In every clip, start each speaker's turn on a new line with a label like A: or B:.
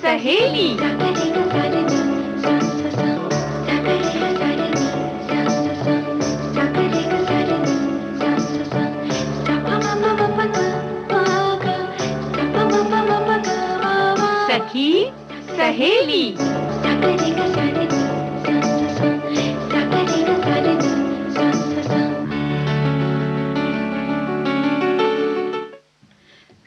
A: सहेली। सखी सहेली।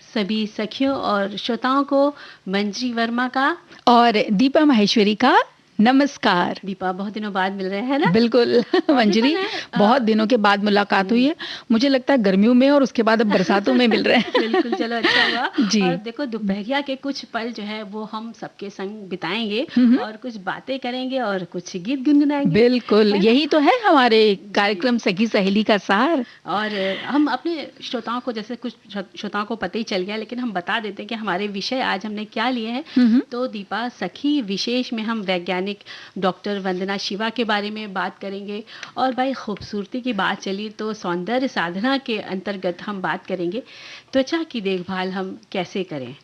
A: सभी सखियों और श्रोताओं को मंजरी वर्मा का
B: और दीपा माहेश्वरी का नमस्कार।
A: दीपा, बहुत दिनों बाद मिल रहे हैं ना?
B: बिल्कुल मंजरी, बहुत दिनों के बाद मुलाकात हुई है। मुझे लगता है गर्मियों में और उसके बाद अब बरसातों में मिल रहे हैं।
A: बिल्कुल, चलो अच्छा हुआ।
B: जी।
A: और देखो, दोपहरिया के कुछ पल जो है वो हम सबके संग बिताएंगे और कुछ बातें करेंगे और कुछ गीत गुनगुनाएंगे।
B: बिल्कुल, यही तो है हमारे कार्यक्रम सखी सहेली का सार।
A: और हम अपने श्रोताओं को, जैसे कुछ श्रोताओं को पता ही चल गया, लेकिन हम बता देते हैं कि हमारे विषय आज हमने क्या लिए हैं। तो दीपा, सखी विशेष में हम वैज्ञानिक डॉक्टर वंदना शिवा के बारे में बात करेंगे। और भाई, खूबसूरती की बात चली तो सौंदर्य साधना के अंतर्गत हम बात करेंगे त्वचा की देखभाल हम कैसे करें।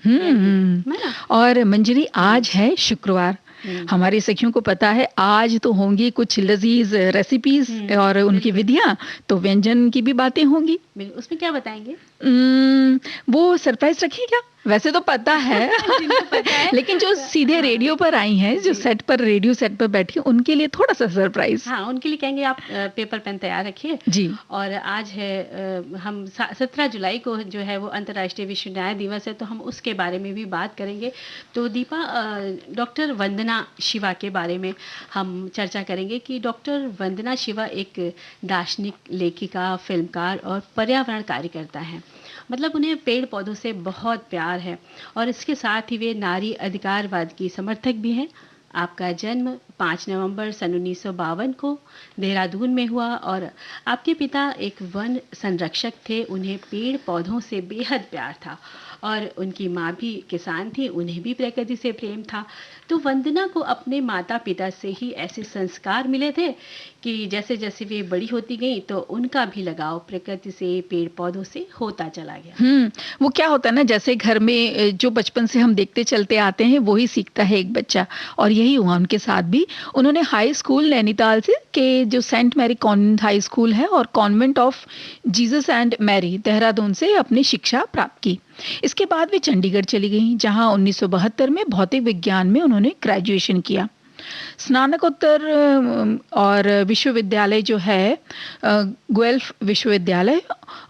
B: और मंजरी, आज है शुक्रवार। हमारी सखियों को पता है आज तो होंगी कुछ लजीज रेसिपीज और उनकी विधियां, तो व्यंजन की भी बातें होंगी।
A: उसमें क्या बताएंगे?
B: वो सरप्राइज रखें क्या? वैसे तो पता है, लेकिन जो सीधे रेडियो पर आई हैं, जो रेडियो सेट पर बैठी, उनके लिए थोड़ा सा सरप्राइज।
A: हाँ, उनके लिए कहेंगे आप पेपर पेन तैयार रखिए
B: जी। और
A: आज है हम 17 जुलाई को जो है वो अंतर्राष्ट्रीय विश्व न्याय दिवस है, तो हम उसके बारे में भी बात करेंगे। तो दीपा, डॉक्टर वंदना शिवा के बारे में हम चर्चा करेंगे कि डॉक्टर वंदना शिवा एक दार्शनिक, लेखिका, फिल्मकार और पर्यावरण कार्यकर्ता है। मतलब उन्हें पेड़ पौधों से बहुत प्यार है और इसके साथ ही वे नारी अधिकारवाद की समर्थक भी हैं। आपका जन्म 5 नवंबर सन 1952 को देहरादून में हुआ और आपके पिता एक वन संरक्षक थे। उन्हें पेड़ पौधों से बेहद प्यार था और उनकी माँ भी किसान थी, उन्हें भी प्रकृति से प्रेम था। तो वंदना को अपने माता पिता से ही ऐसे संस्कार मिले थे कि जैसे जैसे वे बड़ी होती गई तो उनका भी लगाव प्रकृति से, पेड़ पौधों से होता चला गया।
B: वो क्या होता है ना, जैसे घर में जो बचपन से हम देखते चलते आते हैं वही सीखता है एक बच्चा, और यही हुआ उनके साथ भी। उन्होंने हाई स्कूल नैनीताल से के जो saint Mary convent high school है और convent of Jesus and Mary Dehradun से अपनी शिक्षा प्राप्त की। इसके बाद वे चंडीगढ़ चली गईं, जहां 1972 में भौतिक विज्ञान में उन्होंने ग्रेजुएशन किया। स्नातकोत्तर और विश्वविद्यालय जो है गुएल्फ विश्वविद्यालय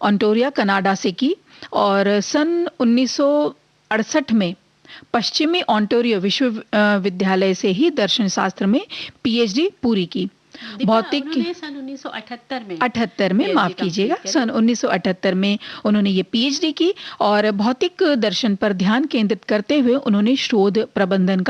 B: ओंटारियो कनाडा से की और सन 1968 में पश्चिमी ओंटारियो विश्वविद्यालय से ही दर्शन शास्त्र में पीएचडी पूरी की।
A: भौतिक सन 1978
B: में माफ कीजिएगा, सन 1978 में उन्होंने ये पीएचडी की और भौतिक दर्शन पर ध्यान केंद्रित करते हुए उन्होंने शोध प्रबंधन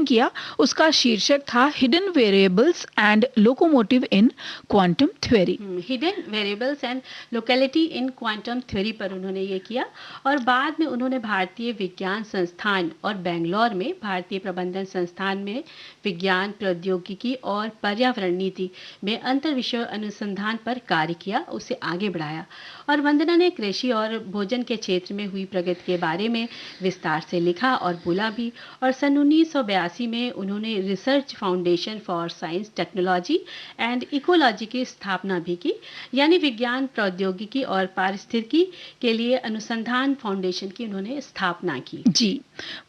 B: किया। उसका शीर्षक था hidden variables and locomotive in quantum theory.
A: Hidden variables and locality in quantum theory पर उन्होंने ये किया और बाद में उन्होंने भारतीय विज्ञान संस्थान और बेंगलोर में भारतीय प्रबंधन संस्थान में विज्ञान, प्रौद्योगिकी और पर्यावरण नीति में अंतर विषय अनुसंधान पर कार्य किया, उसे आगे बढ़ाया। और वंदना ने कृषि और भोजन के क्षेत्र में हुई प्रगति के बारे में विस्तार से लिखा और बोला भी। और सन 1982 में उन्होंने research foundation for science, technology and ecology की स्थापना भी की, यानी विज्ञान, प्रौद्योगिकी और पारिस्थितिकी के लिए अनुसंधान फाउंडेशन की उन्होंने स्थापना की।
B: जी,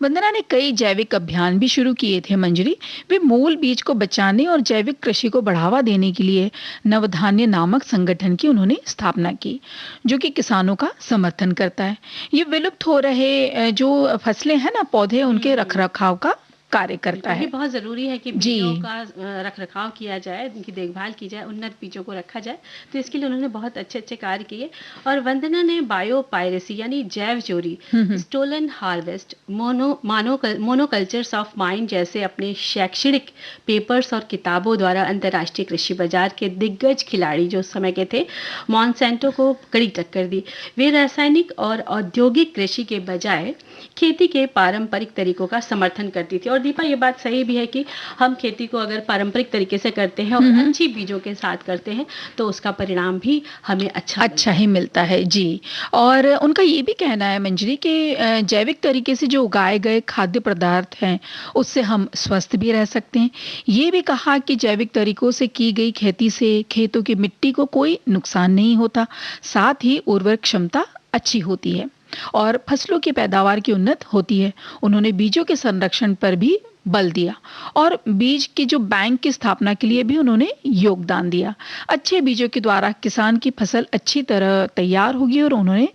B: वंदना ने कई जैविक अभियान भी शुरू किए थे मंजरी। वे मूल बीज को बचाने और जैविक कृषि को बढ़ावा देने के लिए नवधान्य नामक संगठन की उन्होंने स्थापना की, जो कि किसानों का समर्थन करता है। ये विलुप्त हो रहे जो फसलें हैं ना, पौधे, उनके रखरखाव का कार्य करता है।
A: ये बहुत ज़रूरी है कि बीजों का रखरखाव किया जाए, उनकी देखभाल की जाए, उन्नत बीजों को रखा जाए। तो इसके लिए उन्होंने बहुत अच्छे अच्छे कार्य किए। और वंदना ने बायो पायरेसी यानी जैव चोरी, स्टोलन हार्वेस्ट, मोनोकल्चर्स ऑफ माइंड जैसे अपने शैक्षणिक पेपर्स और किताबों द्वारा अंतर्राष्ट्रीय कृषि बाजार के दिग्गज खिलाड़ी जो समय के थे मॉन्सेंटो को कड़ी टक्कर दी। वे रासायनिक और औद्योगिक कृषि के बजाय खेती के पारंपरिक तरीकों का समर्थन करती थी और और दीपा ये बात सही भी है कि हम खेती को अगर पारंपरिक तरीके से करते हैं
B: हुँ,
A: और
B: हुँ।
A: अच्छी बीजों के साथ करते हैं, तो उसका परिणाम भी हमें अच्छा
B: अच्छा
A: मिलता
B: ही
A: है।
B: मिलता है, जी। और उनका ये भी कहना है मंजरी कि जैविक तरीके से जो उगाए गए खाद्य पदार्थ हैं, उससे हम स्वस्थ भी रह सकते हैं। ये भी कहा कि जैविक तरीकों से की गई खेती से खेतों की मिट्टी को कोई नुकसान नहीं होता, साथ ही उर्वरक क्षमता अच्छी होती है और फसलों की पैदावार की उन्नत होती है। उन्होंने बीजों के संरक्षण पर भी बल दिया और बीज के जो बैंक की स्थापना के लिए भी उन्होंने योगदान दिया। अच्छे बीजों के द्वारा किसान की फसल अच्छी तरह तैयार होगी और उन्होंने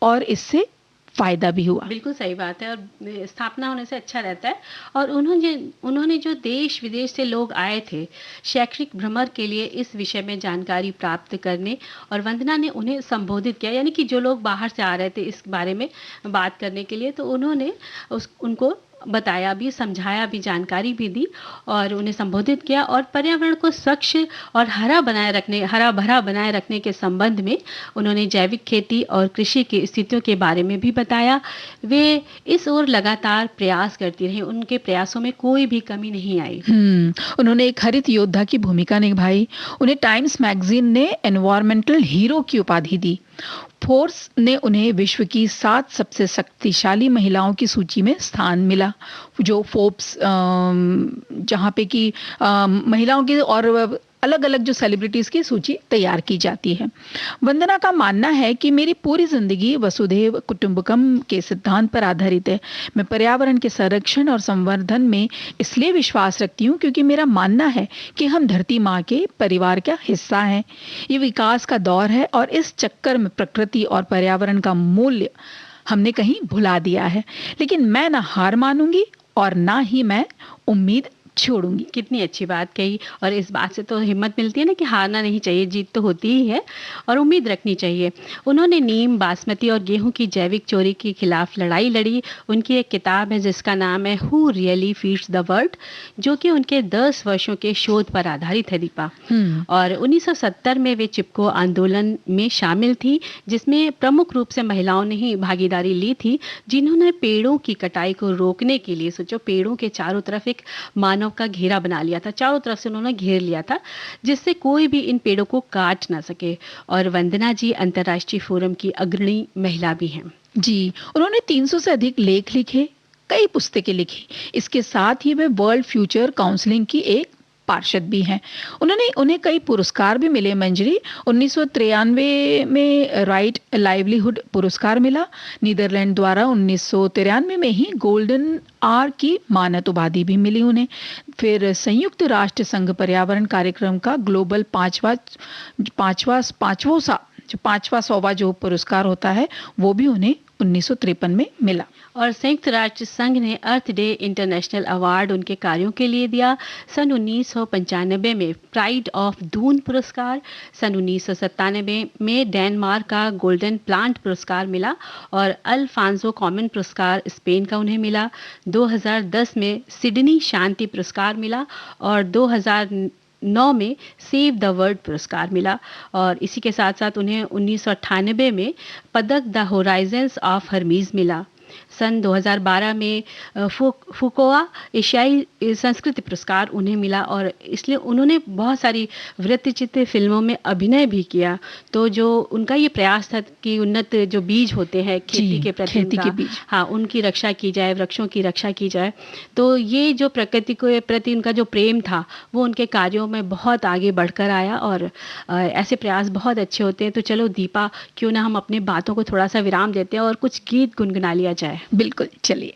B: और इससे फायदा भी हुआ।
A: बिल्कुल सही बात है और स्थापना होने से अच्छा रहता है और उन्होंने उन्होंने जो देश-विदेश से लोग आए थे, शैक्षिक भ्रमण के लिए इस विषय में जानकारी प्राप्त करने और वंदना ने उन्हें संबोधित किया, यानी कि जो लोग बाहर से आ रहे थे इस बारे में बात करने के लिए, तो उन्होंने उस उनको बताया भी, समझाया भी, जानकारी भी दी और उन्हें संबोधित किया और पर्यावरण को स्वच्छ और हरा-भरा बनाए रखने के संबंध में उन्होंने जैविक खेती और कृषि की स्थितियों के बारे में भी बताया। वे इस ओर लगातार प्रयास करती रहीं, उनके प्रयासों में कोई भी कमी नहीं आई।
B: उन्होंने एक हरित योद्धा की भूमिका निभाई। उन्हें टाइम्स मैगज़ीन ने एनवायरमेंटल हीरो की उपाधि दी। फोर्ब्स ने उन्हें विश्व की 7 सबसे शक्तिशाली महिलाओं की सूची में स्थान मिला। जो फोर्ब्स जहाँ पे कि महिलाओं की और अलग-अलग जो सेलिब्रिटीज़ की सूची तैयार की जाती है। वंदना का मानना है कि मेरी पूरी ज़िंदगी वसुधैव कुटुंबकम के सिद्धांत पर आधारित है। मैं पर्यावरण के संरक्षण और संवर्धन में इसलिए विश्वास रखती हूँ क्योंकि मेरा मानना है कि हम धरती माँ के परिवार का हिस्सा हैं। ये विकास का दौर है और इस चक्कर में प्रकृति और पर्यावरण का मूल्य हमने कहीं भुला दिया है। लेकिन मैं ना हार मानूंगी और ना ही मैं उम्मीद छोड़ूंगी।
A: कितनी अच्छी बात कही और इस बात से तो हिम्मत मिलती है ना कि हारना नहीं चाहिए, जीत तो होती ही है और उम्मीद रखनी चाहिए। उन्होंने नीम, बासमती और गेहूं की जैविक चोरी के खिलाफ लड़ाई लड़ी। उनकी एक किताब है जिसका नाम है who really feeds the world, जो कि उनके 10 वर्षों के शोध पर आधारित है दीपा। और 1970 में वे चिपको आंदोलन में शामिल थी, जिसमें प्रमुख रूप से महिलाओं ने ही भागीदारी ली थी, जिन्होंने पेड़ों की कटाई को रोकने के लिए, सोचो पेड़ों के चारों तरफ एक मानव का घेरा बना लिया था, चारों तरफ से उन्होंने घेर लिया था, जिससे कोई भी इन पेड़ों को काट ना सके। और वंदना जी अंतर्राष्ट्रीय फोरम की अग्रणी महिला भी हैं।
B: जी, उन्होंने 300 से अधिक लेख लिखे, कई पुस्तकें लिखी। इसके साथ ही वे वर्ल्ड फ्यूचर काउंसलिंग की एक पार्षद भी हैं। उन्हें कई पुरस्कार भी मिले मंजरी। 1993 में राइट लाइवलीहुड पुरस्कार मिला। नीदरलैंड द्वारा 1993 में ही गोल्डन आर की मानद उपाधि भी मिली उन्हें। फिर संयुक्त राष्ट्र संघ पर्यावरण कार्यक्रम का ग्लोबल पांचवा सौवा जो पुरस्कार होता है वो भी उन्हें 1953 में मिला।
A: और संयुक्त राष्ट्र संघ ने अर्थ डे इंटरनेशनल अवार्ड उनके कार्यों के लिए दिया। सन 1995 में प्राइड ऑफ दून पुरस्कार, सन 1997 में डेनमार्क का गोल्डन प्लांट पुरस्कार मिला और अल्फांसो कॉमन पुरस्कार स्पेन का उन्हें मिला। 2010 में सिडनी शांति पुरस्कार मिला और 2009 में सेव द वर्ल्ड पुरस्कार मिला। और इसी के साथ साथ उन्हें 1998 में पदक द होराइजन्स ऑफ हर्मीज मिला। सन 2012 में फुकुओका एशियाई संस्कृति पुरस्कार उन्हें मिला और इसलिए उन्होंने बहुत सारी वृत्तचित्र फिल्मों में अभिनय भी किया। तो जो उनका ये प्रयास था कि उन्नत जो बीज होते हैं खेती के प्रति हाँ, उनकी रक्षा की जाए, वृक्षों की रक्षा की जाए। तो ये जो प्रकृति के प्रति उनका जो प्रेम था वो उनके कार्यों में बहुत आगे बढ़कर आया और ऐसे प्रयास बहुत अच्छे होते हैं। तो चलो दीपा, क्यों ना हम अपनी बातों को थोड़ा सा विराम देते हैं और कुछ गीत गुनगुना लिया जाए।
B: बिल्कुल, चलिए।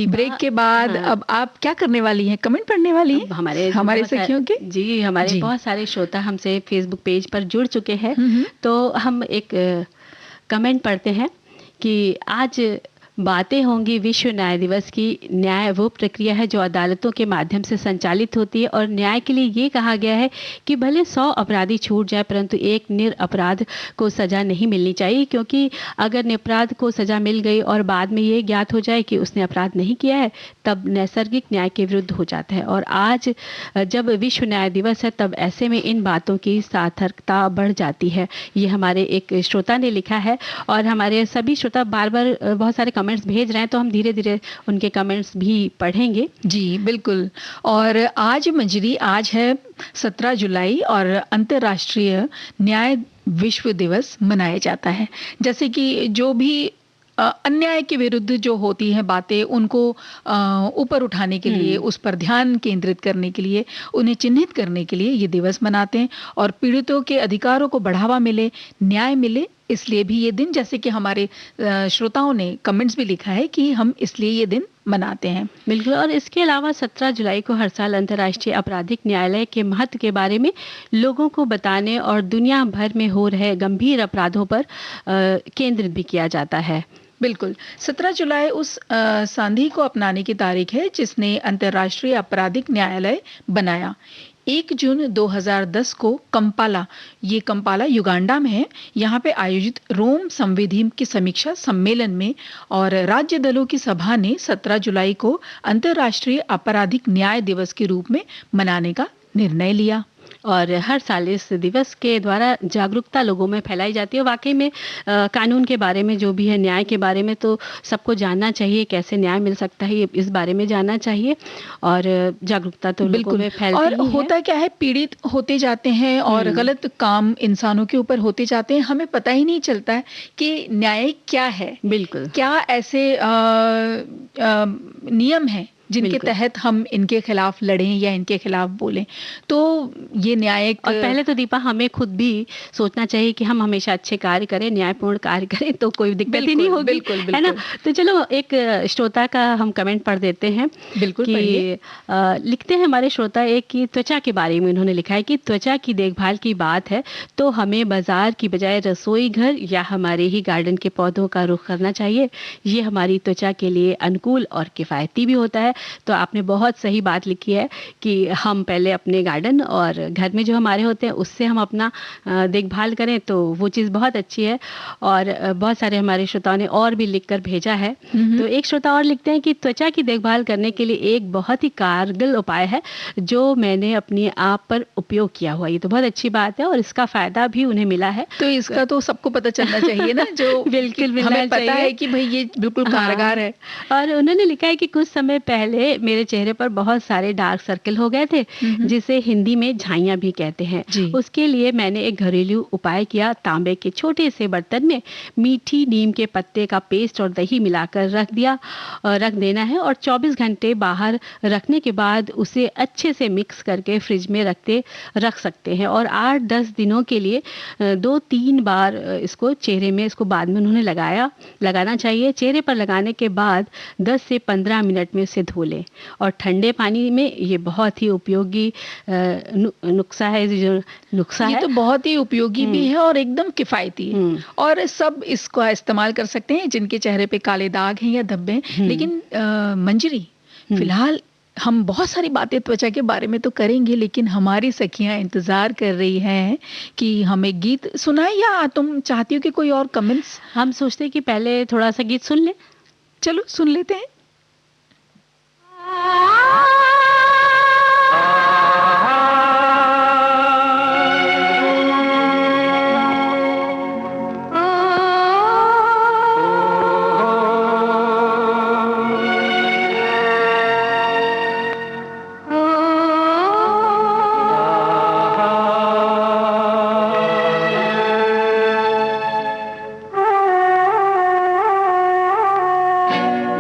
A: दीपा,
B: ब्रेक के बाद
A: हाँ।
B: अब आप क्या करने वाली हैं? कमेंट पढ़ने वाली हैं?
A: अब हमारे
B: हमारे
A: बहुत सारे
B: सखियों के?
A: जी, हमारे
B: जी।
A: बहुत सारे श्रोता हमसे फेसबुक पेज पर जुड़ चुके हैं।
B: हुँ, हुँ।
A: तो हम एक कमेंट पढ़ते हैं कि आज बातें होंगी विश्व न्याय दिवस की। न्याय वो प्रक्रिया है जो अदालतों के माध्यम से संचालित होती है और न्याय के लिए ये कहा गया है कि भले 100 अपराधी छूट जाए परंतु एक निरपराध को सजा नहीं मिलनी चाहिए, क्योंकि अगर निरपराध को सजा मिल गई और बाद में ये ज्ञात हो जाए कि उसने अपराध नहीं किया है, तब नैसर्गिक न्याय के विरुद्ध हो जाता है। और आज जब विश्व न्याय दिवस है तब ऐसे में इन बातों की सार्थकता बढ़ जाती है। ये हमारे एक श्रोता ने लिखा है और हमारे सभी श्रोता बार बार बहुत सारे कमेंट्स भेज रहे हैं, तो हम धीरे धीरे उनके कमेंट्स भी पढ़ेंगे।
B: जी, बिल्कुल। और आज मंजरी, आज है 17 जुलाई और अंतर्राष्ट्रीय न्याय विश्व दिवस मनाया जाता है। जैसे कि जो भी अन्याय के विरुद्ध जो होती हैं बातें, उनको ऊपर उठाने के लिए, उस पर ध्यान केंद्रित करने के लिए, उन्हें चिन्हित करने के लिए ये दिवस मनाते हैं और पीड़ितों के अधिकारों को बढ़ावा मिले, न्याय मिले, इसलिए भी ये दिन, जैसे कि हमारे श्रोताओं ने कमेंट्स भी लिखा है कि हम इसलिए ये दिन मनाते हैं।
A: बिल्कुल। और इसके अलावा 17 जुलाई को हर साल अंतर्राष्ट्रीय आपराधिक न्यायालय के महत्व के बारे में लोगों को बताने और दुनिया भर में हो रहे गंभीर अपराधों पर केंद्रित भी किया जाता है।
B: बिल्कुल। 17 जुलाई उस संधि को अपनाने की तारीख है जिसने अंतर्राष्ट्रीय आपराधिक न्यायालय बनाया। 1 जून 2010 को कंपाला युगांडा में है, यहाँ पे आयोजित रोम संविधि की समीक्षा सम्मेलन में और राज्य दलों की सभा ने 17 जुलाई को अंतर्राष्ट्रीय आपराधिक न्याय दिवस के रूप में मनाने का निर्णय लिया।
A: और हर साल इस दिवस के द्वारा जागरूकता लोगों में फैलाई जाती है। वाकई में कानून के बारे में जो भी है, न्याय के बारे में तो सबको जानना चाहिए, कैसे न्याय मिल सकता है, इस बारे में जानना चाहिए और जागरूकता तो लोगों में फैलती
B: और
A: ही है।
B: होता क्या है, पीड़ित होते जाते हैं और गलत काम इंसानों के ऊपर होते जाते हैं, हमें पता ही नहीं चलता है कि न्याय क्या है।
A: बिल्कुल।
B: क्या ऐसे नियम हैं जिनके तहत हम इनके खिलाफ लड़ें या इनके खिलाफ बोलें। तो ये न्यायिक,
A: और पहले तो दीपा हमें खुद भी सोचना चाहिए कि हम हमेशा अच्छे कार्य करें, न्यायपूर्ण कार्य करें, तो कोई दिक्कत ही नहीं होगी।
B: बिल्कुल,
A: है ना? तो चलो एक श्रोता का हम कमेंट पढ़ देते हैं।
B: बिल्कुल
A: कि लिखते हैं हमारे श्रोता एक कि त्वचा के बारे में उन्होंने लिखा है कि त्वचा की देखभाल की बात है तो हमें बाजार की बजाय रसोई घर या हमारे ही गार्डन के पौधों का रुख करना चाहिए। ये हमारी त्वचा के लिए अनुकूल और किफ़ायती भी होता है। तो आपने बहुत सही बात लिखी है कि हम पहले अपने गार्डन और घर में जो हमारे होते हैं उससे हम अपना देखभाल करें, तो वो चीज़ बहुत अच्छी है। और बहुत सारे हमारे श्रोताओं ने और भी लिखकर भेजा है। तो एक श्रोता और लिखते हैं कि त्वचा की देखभाल करने के लिए एक बहुत ही कारगर उपाय है जो मैंने अपनी आप पर उपयोग किया हुआ। ये तो बहुत अच्छी बात है और इसका फ़ायदा भी उन्हें मिला है।
B: तो इसका तो सबको पता चलना चाहिए ना, जो
A: बिल्कुल
B: हमें पता है कि भाई ये बिल्कुल कारगर है।
A: और उन्होंने लिखा है कि कुछ समय पहले मेरे चेहरे पर बहुत सारे डार्क सर्कल हो गए थे, जिसे हिंदी में झाइयाँ भी कहते हैं। उसके लिए मैंने एक घरेलू उपाय किया। तांबे के छोटे से बर्तन में मीठी नीम के पत्ते का पेस्ट और दही मिलाकर रख देना है और 24 घंटे बाहर रखने के बाद उसे अच्छे से मिक्स करके फ्रिज में रख सकते हैं। और 8-10 दिनों के लिए 2-3 बार इसको चेहरे में, इसको बाद में उन्होंने लगाना चाहिए। चेहरे पर लगाने के बाद 10 से 15 मिनट में इसे धो लें और ठंडे पानी में। ये बहुत ही उपयोगी नुस्खा है।
B: ये तो बहुत ही उपयोगी भी है और एकदम किफ़ायती है और सब इसको इस्तेमाल कर सकते हैं जिनके चेहरे पे काले दाग हैं या धब्बे हैं। लेकिन मंजरी, फिलहाल हम बहुत सारी बातें त्वचा के बारे में तो करेंगे, लेकिन हमारी सखियां इंतजार कर रही हैं कि हमें गीत सुनाए, या तुम चाहती हो कि कोई और कमेंट्स?
A: हम सोचते हैं कि पहले थोड़ा सा गीत सुन लें।
B: चलो सुन लेते हैं।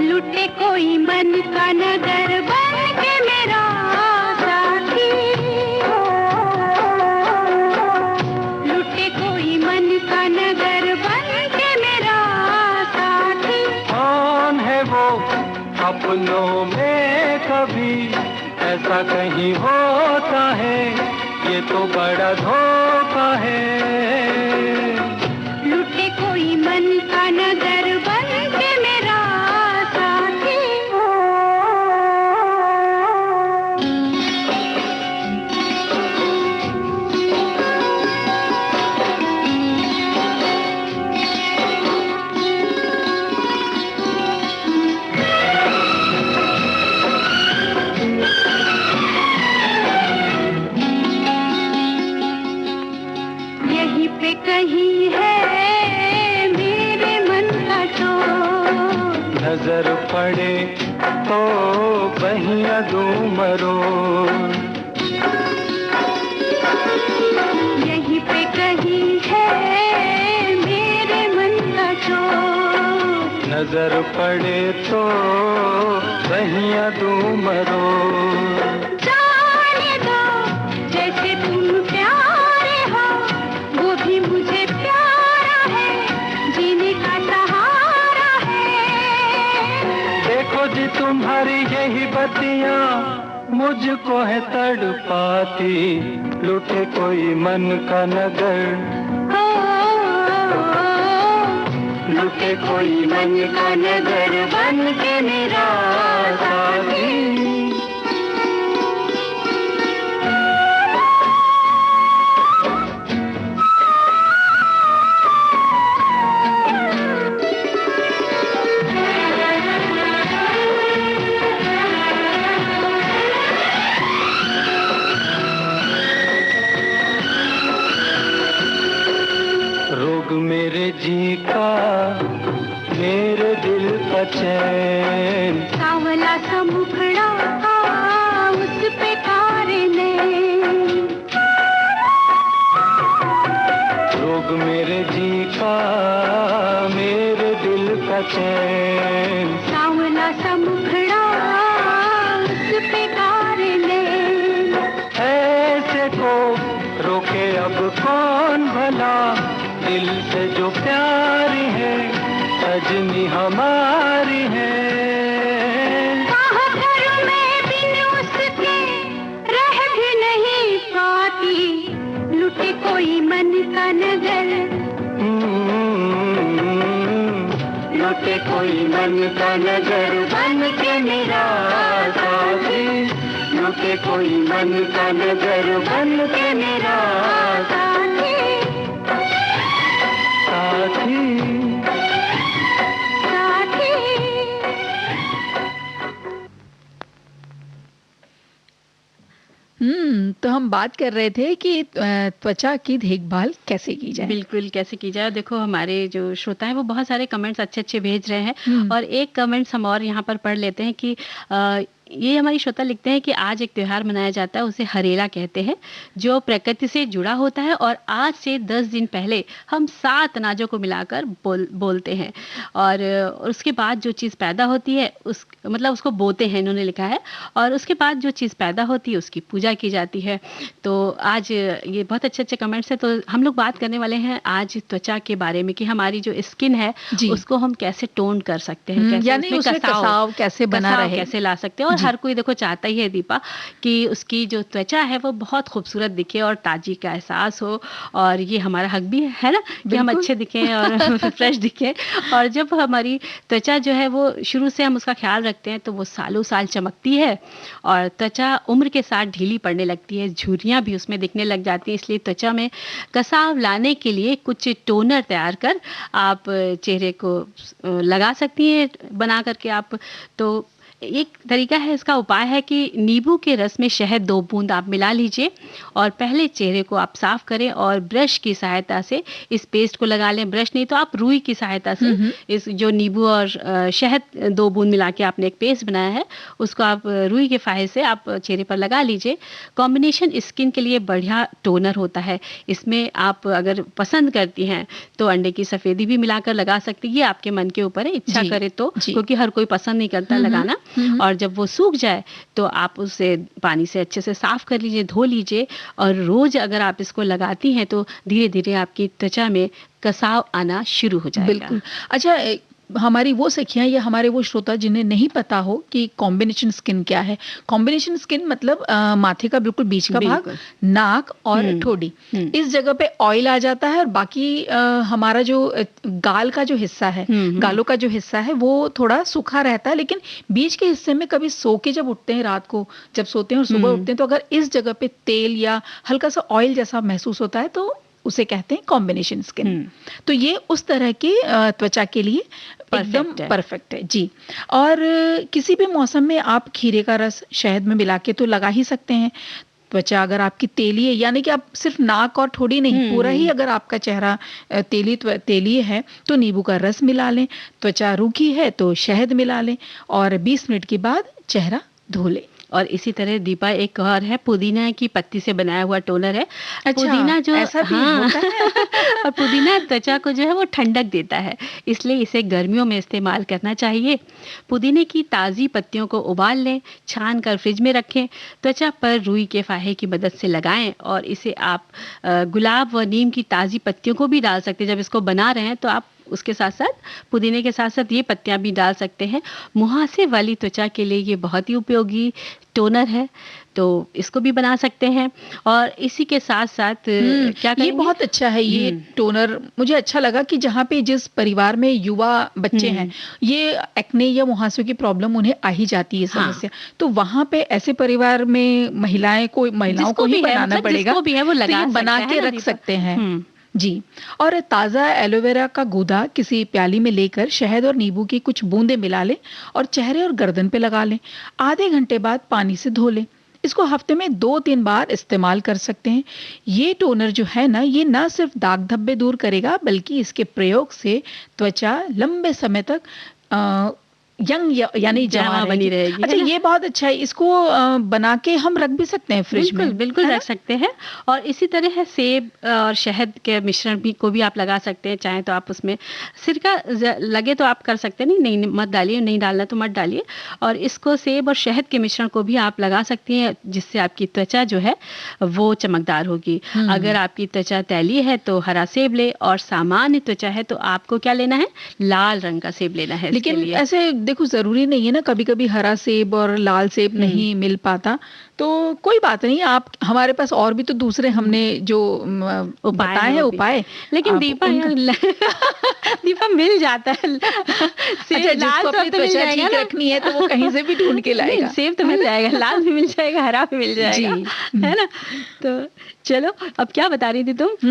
C: लुटे सपनों में कभी ऐसा कहीं होता है, ये तो बड़ा धोखा है।
D: लुटे कोई मन का नगर बन के मेरा साथी, यहीं पे कहीं है मेरे मन का चोर।
C: नजर पड़े तो बहिया दूं मरोड़,
D: यहीं पे कहीं है मेरे मन का चोर।
C: नजर पड़े तो बहिया दूं मरोड़।
D: जाने दो जैसे तुम प्यारे हो, वो भी मुझे प्यारा है, जीने का सहारा है।
C: देखो जी तुम्हारी यही बत्तियां मुझको है तड़पाती, लुटे कोई मन का नगर, लुटे कोई मन का नगर बन के मेरा साथी। रोग मेरे जी का, मेरे दिल का चैन,
D: सावला सा मुखड़ा उस पे कारे ने।
C: रोग मेरे जी का, मेरे दिल का चैन,
D: सावला सा मुखड़ा उस पे कारे ने।
C: ऐसे को रोके अब कौन भला, दिल से जो प्यारी है सजनी हमारी है।
D: कहाँ करूं मैं बिन उसके रह भी नहीं पाती, लुटे कोई मन का नगर,
C: लुटे कोई मन का नगर बन के मेरा साथी, लुटे कोई मन का नगर बन के मेरा
D: साथी,
C: साथी।
D: साथी।
B: तो हम बात कर रहे थे कि त्वचा की देखभाल कैसे की जाए।
A: बिल्कुल, कैसे की जाए। देखो हमारे जो श्रोता हैं वो बहुत सारे कमेंट्स अच्छे-अच्छे भेज रहे हैं
B: हम्म,
A: और एक कमेंट्स हम और यहाँ पर पढ़ लेते हैं कि ये हमारी श्रोता लिखते हैं कि आज एक त्योहार मनाया जाता है, उसे हरेला कहते हैं, जो प्रकृति से जुड़ा होता है और आज से 10 दिन पहले हम 7 अनाजों को मिलाकर बोलते हैं और उसके बाद जो चीज़ पैदा होती है उस मतलब उसको बोते हैं, इन्होंने लिखा है, और उसके बाद जो चीज़ पैदा होती है उसकी पूजा की जाती है। तो आज ये बहुत अच्छे-अच्छे कमेंट्स हैं। तो हम लोग बात करने वाले हैं आज त्वचा के बारे में कि हमारी जो स्किन है
B: जी।
A: उसको हम कैसे टोन कर सकते हैं, कैसे
B: यानी उसमें कसाव कैसे बना
A: कसाव
B: रहे।
A: कैसे ला सकते हैं। और हर कोई देखो चाहता ही है दीपा कि उसकी जो त्वचा है वो बहुत खूबसूरत दिखे और ताजी का एहसास हो, और ये हमारा हक भी है ना कि हम
B: बिल्कुल।
A: अच्छे दिखें और फ्रेश दिखें। और जब हमारी त्वचा जो है वो शुरू से हम उसका ख्याल रखते हैं तो वो सालों साल चमकती है और त्वचा उम्र के साथ ढीली पड़ने लगती है, झुर्रियाँ भी उसमें दिखने लग जाती हैं। इसलिए त्वचा में कसाव लाने के लिए कुछ टोनर तैयार कर आप चेहरे को लगा सकती हैं बना करके आप। तो एक तरीका है, इसका उपाय है कि नींबू के रस में शहद 2 बूंद आप मिला लीजिए और पहले चेहरे को आप साफ करें और ब्रश की सहायता से इस पेस्ट को लगा लें। ब्रश नहीं तो आप रुई की सहायता से इस जो नींबू और शहद 2 बूंद मिला के आपने एक पेस्ट बनाया है उसको आप रुई के फाहे से आप चेहरे पर लगा लीजिए। कॉम्बिनेशन स्किन के लिए बढ़िया टोनर होता है। इसमें आप अगर पसंद करती हैं तो अंडे की सफ़ेदी भी मिलाकर लगा सकती हैं, ये आपके मन के ऊपर है, इच्छा
B: जी,
A: करे तो,
B: जी।
A: क्योंकि हर कोई पसंद नहीं करता लगाना। और जब वो सूख जाए तो आप उसे पानी से अच्छे से साफ कर लीजिए, धो लीजिए और रोज अगर आप इसको लगाती हैं तो धीरे-धीरे आपकी त्वचा में कसाव आना शुरू हो जाएगा।
B: बिल्कुल। अच्छा, हमारी वो सखियां या हमारे वो श्रोता जिन्हें नहीं पता हो कि कॉम्बिनेशन स्किन क्या है। कॉम्बिनेशन स्किन मतलब माथे का बिल्कुल बीच का भाग,
A: बिल्कुल।
B: नाक और ठोडी, इस जगह पे ऑयल आ जाता है और बाकी हमारा जो गाल का जो हिस्सा है, गालों का जो हिस्सा है वो थोड़ा सूखा रहता है, लेकिन बीच के हिस्से में कभी सो के जब उठते हैं रात को, जब सोते हैं और सुबह उठते हैं, तो अगर इस जगह पे तेल या हल्का सा ऑयल जैसा महसूस होता है तो उसे कहते हैं कॉम्बिनेशन स्किन। तो ये उस तरह की त्वचा के लिए एकदम परफेक्ट है जी। और किसी भी मौसम में आप खीरे का रस शहद में मिला के तो लगा ही सकते हैं। त्वचा अगर आपकी तेली है, यानी कि आप सिर्फ नाक और ठोड़ी नहीं, पूरा ही अगर आपका चेहरा तेली है तो नींबू का रस मिला लें। त्वचा रूखी है तो शहद मिला लें और 20 मिनट के बाद चेहरा धो लें।
A: और इसी तरह दीपा एक और है, पुदीना की पत्ती से बनाया हुआ टोनर है।
B: अच्छा,
A: पुदीना जो
B: ऐसा भी होता है।
A: और पुदीना त्वचा को जो है वो ठंडक देता है, इसलिए इसे गर्मियों में इस्तेमाल करना चाहिए। पुदीने की ताज़ी पत्तियों को उबाल लें, छान कर फ्रिज में रखें, त्वचा पर रुई के फाहे की मदद से लगाएं और इसे आप गुलाब व नीम की ताज़ी पत्तियों को भी डाल सकते हैं। जब इसको बना रहे हैं तो आप उसके साथ साथ पुदीने के साथ साथ ये पत्तियां भी डाल सकते हैं। मुहासे वाली त्वचा के लिए ये बहुत ही उपयोगी टोनर है, तो इसको भी बना सकते हैं। और इसी के साथ साथ क्या करेंगे?
B: ये बहुत अच्छा है ये टोनर, मुझे अच्छा लगा कि जहाँ पे जिस परिवार में युवा बच्चे हैं, ये एक्ने या मुहासों की प्रॉब्लम उन्हें आ ही जाती है समस्या, तो वहाँ पे ऐसे परिवार में महिलाओं को ही बनाना पड़ेगा,
A: जिसको भी है वो लगा
B: तो ये बना के रख सकते हैं जी। और ताज़ा एलोवेरा का गूदा किसी प्याली में लेकर शहद और नींबू की कुछ बूंदें मिला लें और चेहरे और गर्दन पे लगा लें। आधे घंटे बाद पानी से धो लें। इसको हफ्ते में 2-3 बार इस्तेमाल कर सकते हैं। ये टोनर जो है ना, ये ना सिर्फ दाग धब्बे दूर करेगा, बल्कि इसके प्रयोग से त्वचा लंबे समय तक यंग यानी जवां
A: बनी रहेगी।
B: अच्छा, ये बहुत अच्छा है। इसको बना के हम रख भी सकते हैं फ्रिज में,
A: बिल्कुल रख सकते हैं। और इसी तरह है सेब और शहद के मिश्रण को भी आप लगा सकते हैं। चाहे तो आप उसमें सिरका लगे तो आप कर सकते हैं, नहीं मत डालिए, नहीं डालना तो मत डालिए। और इसको सेब और शहद के मिश्रण को भी आप लगा सकती हैं, जिससे आपकी त्वचा जो है वो चमकदार होगी। अगर आपकी त्वचा तैली है तो हरा सेब ले, और सामान्य त्वचा है तो आपको क्या लेना है? लाल रंग का सेब लेना है।
B: लेकिन ऐसे देखो, जरूरी नहीं है ना, कभी कभी हरा सेब और लाल सेब नहीं मिल पाता, तो कोई बात नहीं, आप हमारे पास और भी तो दूसरे हमने जो बताए हैं उपाय।
A: लेकिन दीपा दीपा मिल जाता है।
B: अच्छा, जिसको अपनी त्वचा ठीक रखनी है तो वो कहीं से भी ढूंढ के लाएगा।
A: सेब तो मिल जाएगा, लाल भी मिल जाएगा, हरा भी मिल जाएगा, है ना। तो चलो, अब क्या बता रही थी तुम?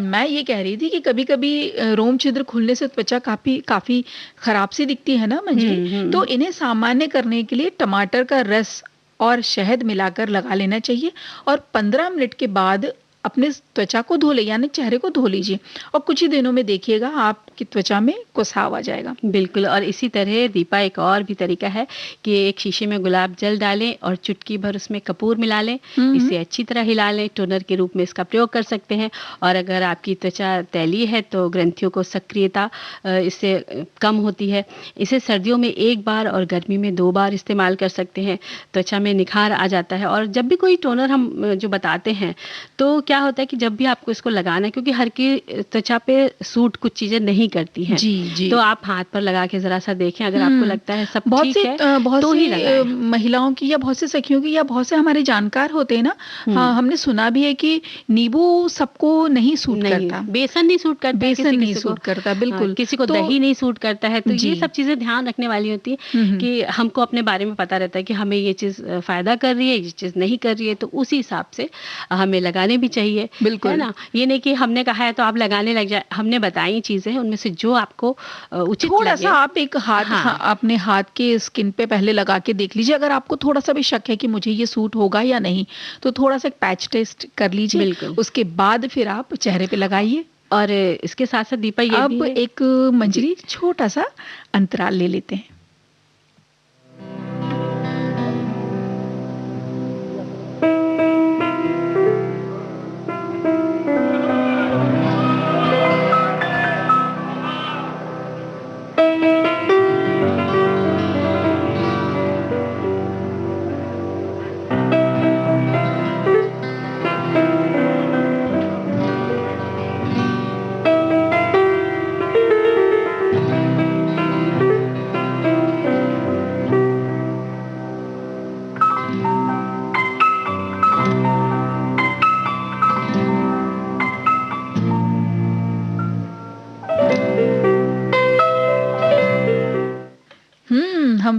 B: मैं ये कह रही थी कि कभी कभी रोम छिद्र खुलने से त्वचा काफी खराब सी दिखती है ना मंजरी, तो इन्हें सामान्य करने के लिए टमाटर का रस और शहद मिलाकर लगा लेना चाहिए और 15 मिनट के बाद अपने त्वचा को धो ले, यानी चेहरे को धो लीजिए, और कुछ ही दिनों में देखिएगा आपकी त्वचा में कुसाव आ जाएगा।
A: बिल्कुल। और इसी तरह दीपा एक और भी तरीका है कि एक शीशे में गुलाब जल डालें और चुटकी भर उसमें कपूर मिला लें, इसे अच्छी तरह हिला लें। टोनर के रूप में इसका प्रयोग कर सकते हैं। और अगर आपकी त्वचा तैली है तो ग्रंथियों को सक्रियता इससे कम होती है। इसे सर्दियों में 1 बार और गर्मी में 2 बार इस्तेमाल कर सकते हैं। त्वचा में निखार आ जाता है। और जब भी कोई टोनर हम जो बताते हैं तो क्या होता है कि जब भी आपको इसको लगाना है, क्योंकि हर की त्वचा पे सूट कुछ चीजें नहीं करती हैं,
B: जी।
A: तो आप हाथ पर लगा के जरा सा देखें, अगर आपको लगता है सब ठीक है
B: बहुत
A: तो ही लगाएं।
B: महिलाओं की या बहुत से सखियों की या बहुत से हमारे जानकार होते हैं ना, हाँ, हमने सुना भी है कि नींबू सबको नहीं सूट करता,
A: बेसन नहीं सूट करता,
B: बेसन नहीं सूट करता, बिल्कुल,
A: किसी को दही नहीं सूट करता है। तो ये सब चीजें ध्यान रखने वाली होती है कि हमको अपने बारे में पता रहता है कि हमें ये चीज फायदा कर रही है, ये चीज नहीं कर रही है, तो उसी हिसाब से हमें लगाने भी चाहिए।
B: बिल्कुल,
A: है ना। ये नहीं कि हमने कहा है तो आप लगाने लग जाए। हमने बताई चीजें, उनमें से जो आपको उचित लगे,
B: थोड़ा सा आप एक हाथ अपने हाथ के स्किन पे पहले लगा के देख लीजिए। अगर आपको थोड़ा सा भी शक है कि मुझे ये सूट होगा या नहीं, तो थोड़ा सा पैच टेस्ट कर लीजिए, उसके बाद फिर आप चेहरे पे लगाइए।
A: और इसके साथ साथ दीपा ये
B: अब एक मंजरी छोटा सा अंतराल ले लेते हैं।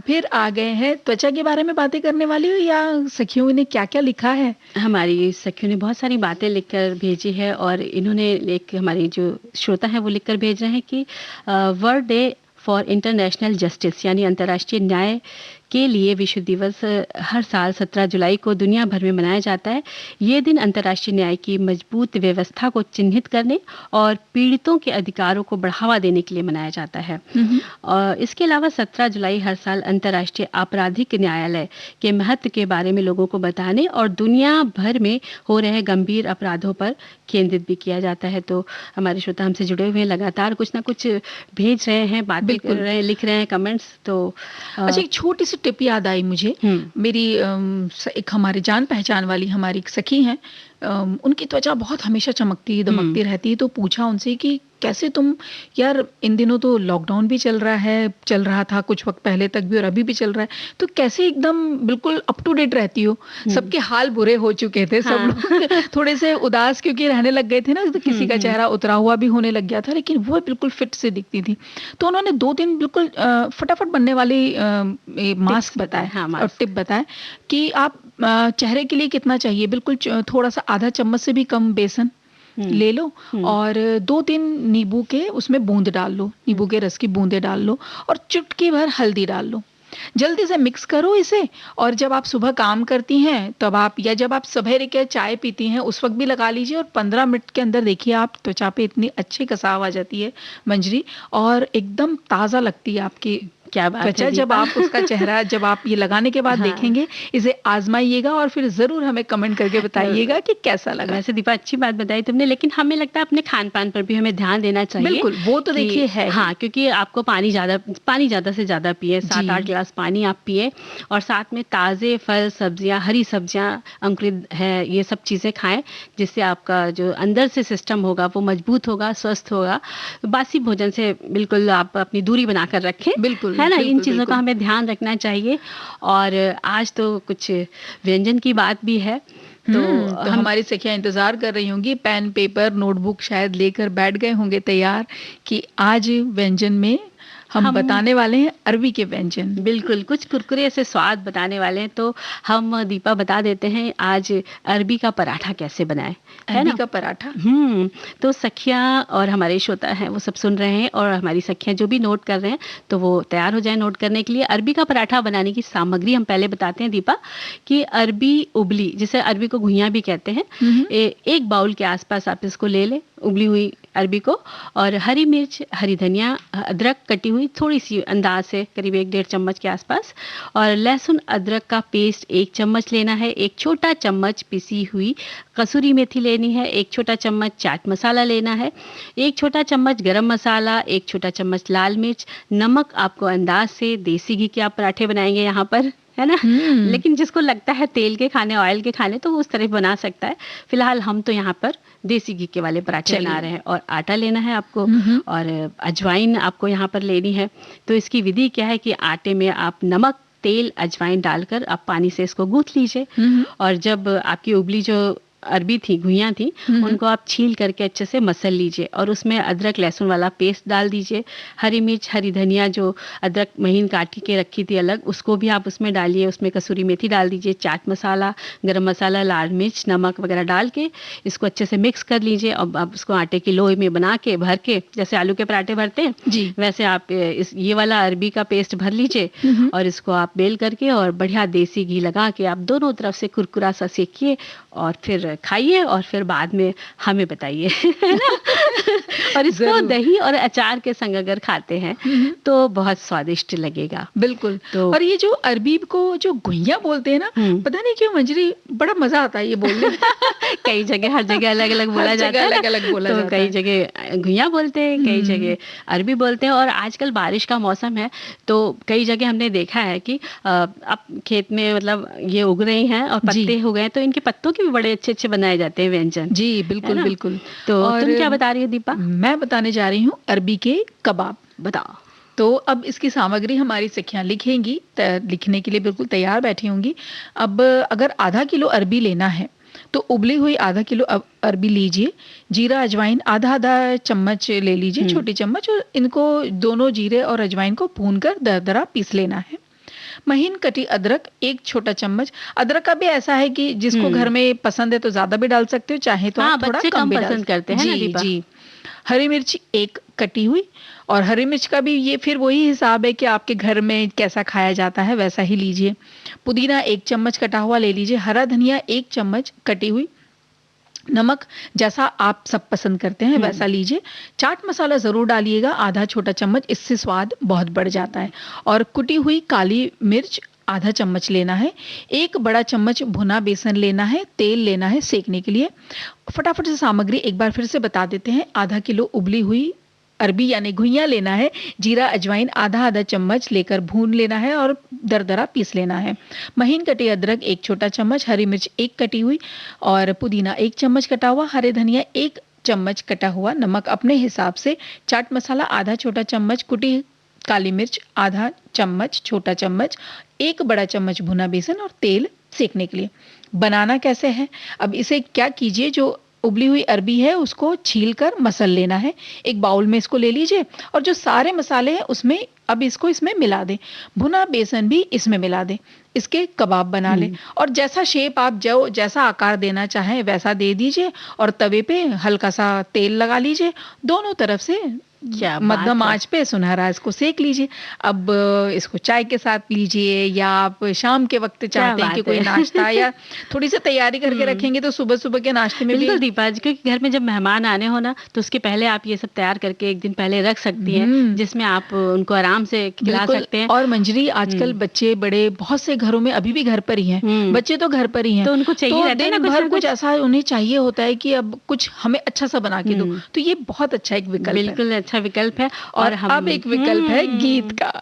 B: फिर आ गए हैं त्वचा के बारे में बातें करने वाली हो, या सखियों ने क्या-क्या लिखा है?
A: हमारी सखियों ने बहुत सारी बातें लिखकर भेजी है और इन्होंने एक हमारी जो श्रोता हैं वो लिखकर भेज रहे हैं कि world day for international justice यानी अंतर्राष्ट्रीय न्याय के लिए विश्व दिवस हर साल 17 जुलाई को दुनिया भर में मनाया जाता है। ये दिन अंतर्राष्ट्रीय न्याय की मजबूत व्यवस्था को चिन्हित करने और पीड़ितों के अधिकारों को बढ़ावा देने के लिए मनाया जाता है। और इसके अलावा 17 जुलाई हर साल अंतर्राष्ट्रीय आपराधिक न्यायालय के महत्व के बारे में लोगों को बताने और दुनिया भर में हो रहे गंभीर अपराधों पर केंद्रित भी किया जाता है। तो हमारे श्रोता हमसे जुड़े हुए हैं, लगातार कुछ ना कुछ भेज रहे हैं, बातें कर रहे हैं, लिख रहे हैं कमेंट्स। तो
B: अच्छा, एक छोटी सी टिप याद आई मुझे। मेरी एक हमारे जान पहचान वाली हमारी एक सखी हैं, उनकी त्वचा बहुत हमेशा चमकती दमकती रहती है। तो पूछा उनसे कि कैसे तुम, यार इन दिनों तो लॉकडाउन भी चल रहा था कुछ वक्त पहले तक भी और अभी भी चल रहा है, तो कैसे एकदम बिल्कुल अप टू डेट रहती हो? सबके हाल बुरे हो चुके थे, सब लोग थोड़े से उदास क्योंकि रहने लग गए थे ना, तो किसी का चेहरा उतरा हुआ भी होने लग गया था, लेकिन वो बिल्कुल फिट से दिखती थी। तो उन्होंने 2-3 बिल्कुल फटाफट बनने वाली मास्क बताए और टिप बताए कि आप चेहरे के लिए कितना चाहिए, बिल्कुल थोड़ा सा आधा चम्मच से भी कम बेसन ले लो और 2-3 नींबू के उसमें बूंद डाल लो, नींबू के रस की बूंदे डाल लो और चुटकी भर हल्दी डाल लो। जल्दी से मिक्स करो इसे, और जब आप सुबह काम करती हैं तब आप, या जब आप सवेरे के चाय पीती हैं उस वक्त भी लगा लीजिए, और 15 मिनट के अंदर देखिए आप त्वचा पे इतनी अच्छी कसाव आ जाती है मंजरी, और एकदम ताज़ा लगती है आपकी
A: क्या बात
B: त्वचा
A: है
B: जब
A: दीपा।
B: आप उसका चेहरा जब आप ये लगाने के बाद देखेंगे, इसे आजमाइएगा और फिर जरूर हमें कमेंट करके बताइएगा कि कैसा लगा।
A: वैसे दीपा अच्छी बात बताई तुमने, लेकिन हमें लगता है अपने खान पान पर भी हमें ध्यान देना चाहिए।
B: बिल्कुल, वो तो देखिए है ही।
A: हाँ, क्योंकि आपको पानी ज़्यादा से ज़्यादा पिए, 7-8 गिलास पानी आप पिए, और साथ में ताज़े फल सब्जियाँ, हरी सब्जियाँ, अंकुरित है, ये सब चीज़ें खाएं, जिससे आपका जो अंदर से सिस्टम होगा वो मजबूत होगा, स्वस्थ होगा। बासी भोजन से बिल्कुल आप अपनी दूरी बनाकर रखें,
B: बिल्कुल,
A: है ना। इन
B: बिल्कुल,
A: चीज़ों का
B: बिल्कुल।
A: हमें ध्यान रखना चाहिए। और आज तो कुछ व्यंजन की बात भी है, तो
B: तो हमारी सखियां इंतजार कर रही होंगी, पेन पेपर नोटबुक शायद लेकर बैठ गए होंगे तैयार कि आज व्यंजन में हम बताने वाले हैं अरबी के व्यंजन।
A: बिल्कुल, कुछ कुरकुरे से स्वाद बताने वाले हैं। तो हम दीपा बता देते हैं आज अरबी का पराठा कैसे बनाएं, है
B: अरबी
A: ना।
B: का पराठा।
A: तो सखियां और हमारे श्रोता हैं वो सब सुन रहे हैं, और हमारी सखियां जो भी नोट कर रहे हैं तो वो तैयार हो जाए नोट करने के लिए। अरबी का पराठा बनाने की सामग्री हम पहले बताते हैं दीपा, कि अरबी उबली, जिसे अरबी को घुइयां भी कहते हैं, 1 बाउल के आसपास आप इसको ले लें, उबली हुई अरबी को, और हरी मिर्च, हरी धनिया, अदरक कटी हुई थोड़ी सी अंदाज से करीब 1-1.5 चम्मच के आसपास, और लहसुन अदरक का पेस्ट 1 चम्मच लेना है, 1 छोटा चम्मच पिसी हुई कसूरी मेथी लेनी है, 1 छोटा चम्मच चाट मसाला लेना है, 1 छोटा चम्मच गरम मसाला, 1 छोटा चम्मच लाल मिर्च, नमक आपको अंदाज से, देसी घी के आप पराठे बनाएंगे यहाँ पर, है ना। लेकिन जिसको लगता है तेल के खाने, ऑयल के खाने, तो वो उस तरह बना सकता है। फिलहाल हम तो यहाँ पर देसी घी के वाले पराठे बना रहे हैं। और आटा लेना है आपको, और अजवाइन आपको यहाँ पर लेनी है। तो इसकी विधि क्या है कि आटे में आप नमक, तेल, अजवाइन डालकर आप पानी से इसको गूंथ लीजिए, और जब आपकी उबली जो अरबी थी, घुइयां थी, उनको आप छील करके अच्छे से मसल लीजिए, और उसमें अदरक लहसुन वाला पेस्ट डाल दीजिए, हरी मिर्च, हरी धनिया जो अदरक महीन काटी के रखी थी अलग, उसको भी आप उसमें डालिए, उसमें कसूरी मेथी डाल दीजिए, चाट मसाला, गरम मसाला, लाल मिर्च, नमक वगैरह डाल के इसको अच्छे से मिक्स कर लीजिए। अब आप उसको आटे की लोई में बना के, भर के, जैसे आलू के पराठे भरते हैं
B: जी,
A: वैसे आप ये वाला अरबी का पेस्ट भर लीजिए, और इसको आप बेल करके और बढ़िया देसी घी लगा के आप दोनों तरफ से कुरकुरा सा सेकिए, और फिर खाइए, और फिर बाद में हमें बताइए, है ना। और इसको दही और अचार के संग अगर खाते हैं तो बहुत स्वादिष्ट लगेगा।
B: बिल्कुल।
A: तो
B: और ये जो अरबी को जो घुइयां बोलते हैं ना, पता नहीं क्यों मंजरी, बड़ा मजा आता है ये बोलने में।
A: कई जगह, हर जगह अलग अलग बोला जाता है,
B: अलग-अलग बोला
A: तो
B: जाता है।
A: कई जगह घुइयां बोलते हैं, कई जगह अरबी बोलते हैं। और आजकल बारिश का मौसम है, तो कई जगह हमने देखा है कि अब खेत में मतलब ये उग रही हैं और पत्ते हो गए, तो इनके पत्तों के भी बड़े अच्छे बनाए जाते हैं व्यंजन।
B: जी बिल्कुल बिल्कुल।
A: तो
B: और
A: तुम क्या बता रही हो दीपा?
B: मैं बताने जा रही हूँ अरबी के कबाब।
A: बताओ।
B: तो अब इसकी सामग्री हमारी सखियां लिखेंगी, लिखने के लिए बिल्कुल तैयार बैठी होंगी। अब अगर आधा किलो अरबी लेना है तो उबली हुई आधा किलो अरबी लीजिए, जीरा अजवाइन आधा चम्मच ले लीजिए, छोटी चम्मच, और इनको दोनों जीरे और अजवाइन को भूनकर दरदरा पीस लेना है। महीन कटी अदरक 1 छोटा चम्मच। अदरक का भी ऐसा है कि जिसको घर में पसंद है तो ज़्यादा भी डाल सकते हो, चाहे तो
A: हाँ,
B: आप थोड़ा
A: बच्चे
B: कम
A: कम
B: भी डाल
A: पसंद करते हैं ना
B: जी,
A: दीपा?
B: जी। हरी मिर्च 1 कटी हुई, और हरी मिर्च का भी ये फिर वही हिसाब है कि आपके घर में कैसा खाया जाता है वैसा ही लीजिए। पुदीना 1 चम्मच कटा हुआ ले लीजिए। हरा धनिया 1 चम्मच कटी हुई। नमक जैसा आप सब पसंद करते हैं वैसा लीजिए। चाट मसाला ज़रूर डालिएगा, आधा छोटा चम्मच, इससे स्वाद बहुत बढ़ जाता है। और कुटी हुई काली मिर्च आधा चम्मच लेना है। 1 बड़ा चम्मच भुना बेसन लेना है। तेल लेना है सेकने के लिए। फटाफट से सामग्री एक बार फिर से बता देते हैं। आधा किलो उबली हुई अरबी यानी घुइयां लेना है। जीरा अजवाइन आधा-आधा चम्मच लेकर भून लेना है और दरदरा पीस लेना है। महीन कटी अदरक 1 छोटा चम्मच, हरी मिर्च 1 कटी हुई और पुदीना 1 चम्मच कटा हुआ, हरे धनिया 1 चम्मच कटा हुआ, नमक अपने हिसाब से, चाट मसाला आधा छोटा चम्मच, कुटी काली मिर्च आधा चम्मच छोटा चम्मच, 1 बड़ा चम्मच भुना बेसन और तेल सेकने के लिए। बनाना कैसे है? अब इसे क्या कीजिए, जो उबली हुई अरबी है उसको छीलकर मसल लेना है। एक बाउल में इसको ले लीजिए और जो सारे मसाले हैं उसमें अब इसको इसमें मिला दें। भुना बेसन भी इसमें मिला दें। इसके कबाब बना लें और जैसा शेप आप जो जैसा आकार देना चाहें वैसा दे दीजिए और तवे पे हल्का सा तेल लगा लीजिए। दोनों तरफ से
A: क्या
B: मध्यम
A: बात है!
B: आंच पे सुनहरा इसको सेक लीजिए। अब इसको चाय के साथ लीजिए या आप शाम के वक़्त
A: क्या
B: चाहते हैं कि
A: बात
B: कोई
A: है!
B: नाश्ता या थोड़ी-सी तैयारी करके रखेंगे तो सुबह-सुबह के नाश्ते में भी
A: बिल्कुल दीपा जी, क्योंकि घर में जब मेहमान आने हो ना, तो उसके पहले आप ये सब तैयार करके 1 दिन पहले रख सकती हैं,
B: हुँ।
A: जिसमें आप उनको आराम से खिला
B: बिल्कुल।
A: सकते हैं।
B: और मंजरी आजकल बच्चे बड़े बहुत से घरों में अभी भी घर पर ही हैं।
A: हुँ।
B: बच्चे तो घर पर ही हैं।
A: तो उनको चाहिए
B: तो
A: रहता है ना
B: दिन
A: कुछ
B: भर
A: ना
B: कुछ
A: कुछ।
B: ऐसा उन्हें चाहिए होता है कि अब कुछ हमें अच्छा-सा बना के दो। तो ये बहुत अच्छा एक विकल्प है।
A: बिल्कुल अच्छा विकल्प है
B: और
A: और हम
B: अब एक विकल्प है गीत का।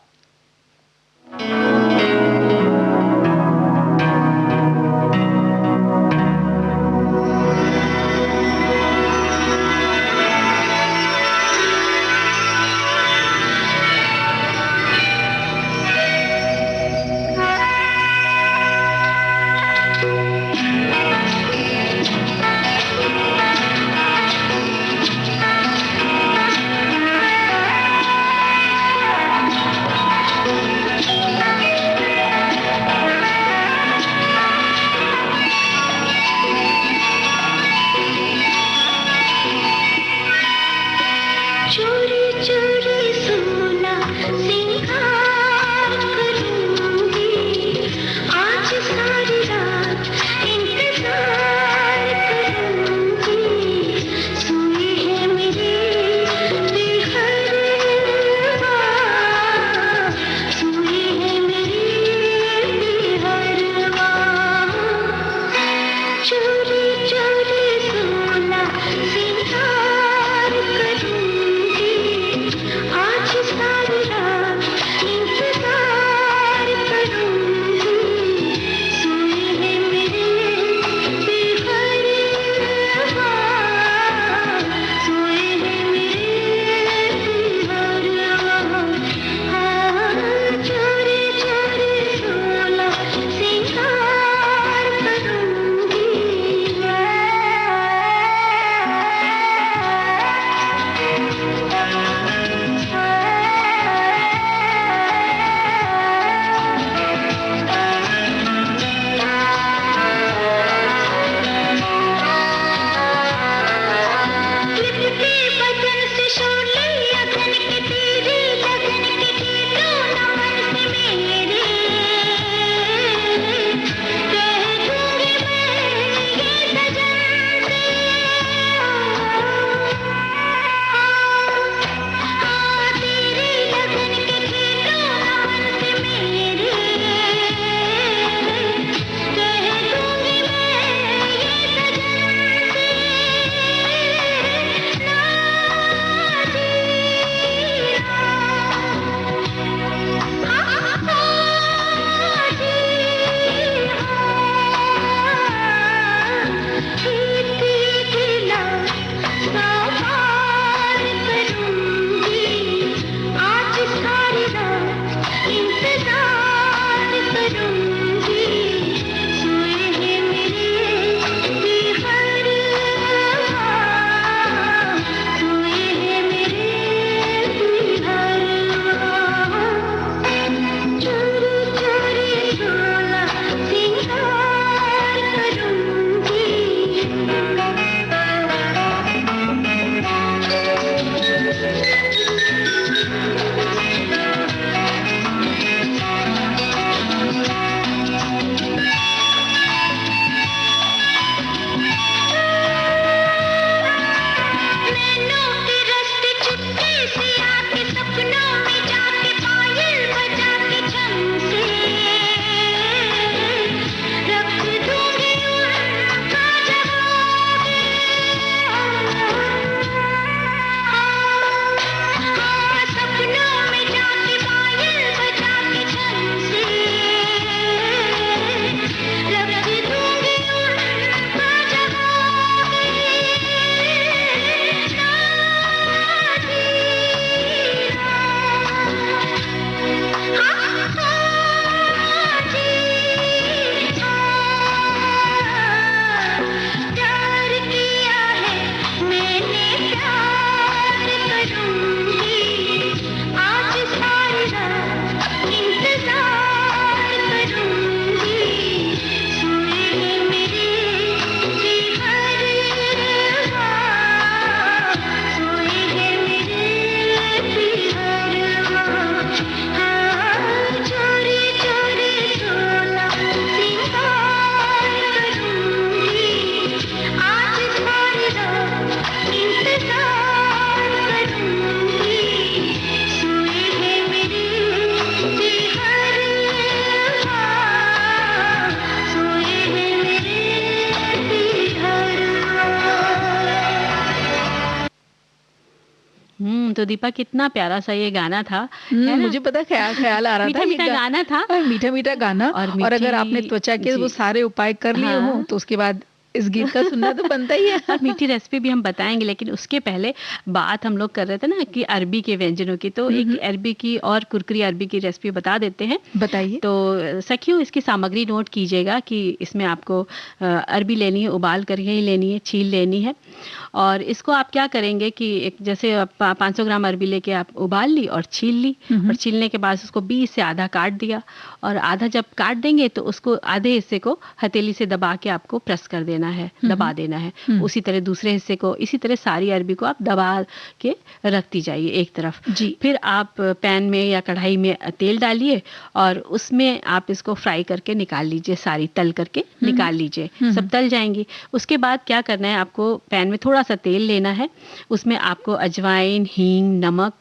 A: तो दीपा कितना प्यारा सा ये गाना था, है ना?
B: मुझे पता ख्याल आ रहा था,
A: मीठा-मीठा गाना था।
B: मीठा मीठा गाना।
A: और
B: और अगर आपने त्वचा के वो
A: जी।
B: सारे उपाय कर लिए
A: हाँ।
B: हों तो उसके बाद इस गीत का सुनना तो बनता ही है।
A: और मीठी रेसिपी भी हम बताएँगे, लेकिन उसके पहले बात हम लोग कर रहे थे ना कि अरबी के व्यंजनों की, तो एक अरबी की और कुरकुरी अरबी की रेसिपी बता देते हैं।
B: बताइए।
A: तो सखियों, इसकी सामग्री नोट कीजिएगा कि इसमें आपको अरबी लेनी है, उबाल कर ही लेनी है, छील लेनी है। और इसको आप क्या करेंगे कि एक जैसे 500 ग्राम अरबी लेके आप उबाल ली और छील ली, और छीलने के बाद उसको बीच से आधा काट दिया, और आधा जब काट देंगे तो उसको आधे हिस्से को हथेली से दबा के आपको प्रेस कर देना है, दबा देना है। उसी तरह दूसरे हिस्से को, इसी तरह सारी अरबी को आप दबा के रखती जाइए एक तरफ
B: जी।
A: फिर आप पैन में या कढ़ाई में तेल डालिए और उसमें आप इसको फ्राई करके निकाल लीजिए, सारी तल करके निकाल लीजिए, सब तल जाएंगी। उसके बाद क्या करना है, आपको पैन में थोड़ा सा तेल लेना है, उसमें आपको अजवाइन, हींग, नमक,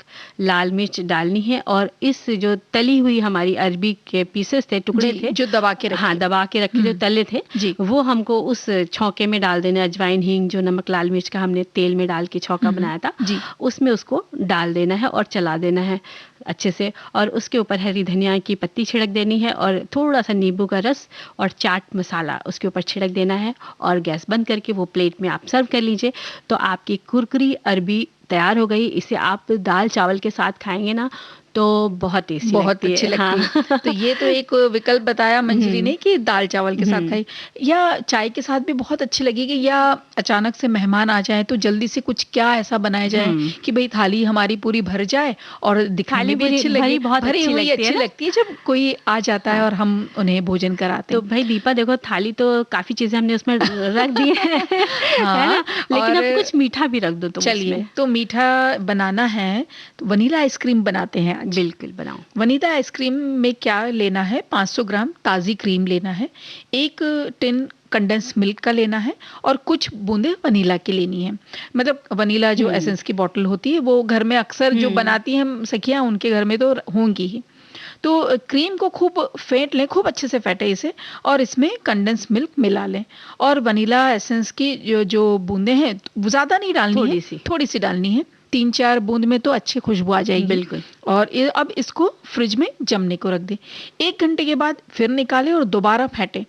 A: लाल मिर्च डालनी है, और इस जो तली हुई हमारी अरबी के पीसेस थे, टुकड़े थे,
B: जो दबा के रखे,
A: हाँ दबा के रखे जो तले थे
B: जी,
A: वो हमको उस छौके में डाल देना। अजवाइन, हींग, जो नमक, लाल मिर्च का हमने तेल में डाल के छौका बनाया था,
B: जी,
A: उसमें उसको डाल देना है और चला देना है अच्छे से। और उसके ऊपर हरी धनिया की पत्ती छिड़क देनी है, और थोड़ा सा नींबू का रस और चाट मसाला उसके ऊपर छिड़क देना है, और गैस बंद करके वो प्लेट में आप सर्व कर लीजिए। तो आपकी कुरकुरी अरबी तैयार हो गई। इसे आप दाल चावल के साथ खाएंगे ना तो बहुत टेस्टी
B: बहुत
A: लगती
B: अच्छी
A: है।
B: लगती है।
A: हाँ।
B: तो ये तो एक विकल्प बताया मंजरी ने कि दाल चावल के साथ खाई, या चाय के साथ भी बहुत अच्छी लगेगी, या अचानक से मेहमान आ जाए तो जल्दी से कुछ क्या ऐसा बनाया जाए कि भाई थाली हमारी पूरी भर जाए और दिखने में भी अच्छी लगे,
A: बहुत
B: भरी हुई अच्छी लगती है जब कोई आ जाता है और हम उन्हें भोजन कराते
A: तो
B: हैं।
A: भाई दीपा देखो, थाली तो काफी चीजें हमने उसमें रख दी है, है ना? लेकिन अब कुछ मीठा भी रख दो तुम
B: चलिए,
A: उसमें।
B: तो मीठा बनाना है तो वनीला आइसक्रीम बनाते हैं आज।
A: बिल्कुल बनाओ।
B: वनीला आइसक्रीम में क्या लेना है, 500 ग्राम ताज़ी क्रीम लेना है, 1 टिन कंडेंस मिल्क का लेना है, और कुछ बूंदे वनीला की लेनी है। मतलब वनीला जो एसेंस की बॉटल होती है वो घर में अक्सर जो बनाती हैं सखियां, उनके घर में तो होंगी ही। तो क्रीम को खूब फेंट लें, खूब अच्छे से फेंटे इसे, और इसमें कंडेंस मिल्क मिला लें, और वनीला एसेंस की जो बूंदे हैं वो ज़्यादा नहीं डालनी है, थोड़ी सी डालनी है, 3-4 बूंद में तो अच्छी खुशबू आ जाएगी।
A: बिल्कुल।
B: और अब इसको फ्रिज में जमने को रख दें। 1 घंटे के बाद फिर निकालें और दोबारा फेंटें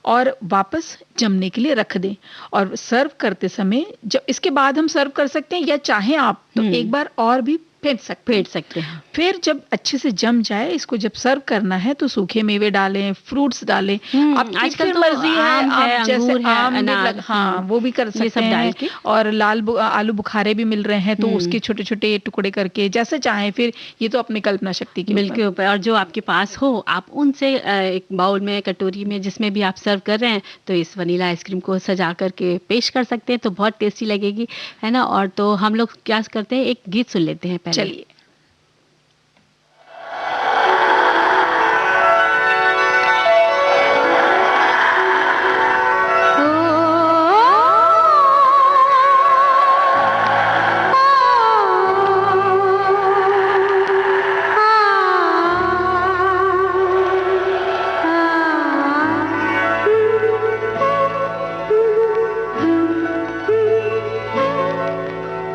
B: और वापस जमने के लिए रख दें। और सर्व करते समय, जब इसके बाद हम सर्व कर सकते हैं, या चाहें आप तो एक बार और भी फेंट सकते हैं। फिर जब अच्छे से जम जाए, इसको जब सर्व करना है तो सूखे मेवे डालें, फ्रूट्स डालें, आपकी
A: आजकल तो
B: मर्जी है,
A: आम है,
B: आप जैसे
A: अंगूर है,
B: आम
A: अनार,
B: हाँ वो भी कर सकते हैं,
A: डाल के।
B: और आलू बुखारे भी मिल रहे हैं तो उसके छोटे छोटे टुकड़े करके जैसे चाहें। फिर ये तो अपनी कल्पना शक्ति के
A: बिल्कुल ऊपर, और जो आपके पास हो आप उनसे एक बाउल में, कटोरी में, जिसमें भी आप सर्व कर रहे हैं, तो इस वनीला आइसक्रीम को सजा करके पेश कर सकते हैं, तो बहुत टेस्टी लगेगी, है ना? और तो हम लोग क्या करते हैं, एक गीत सुन लेते हैं पहले।
B: चलिए।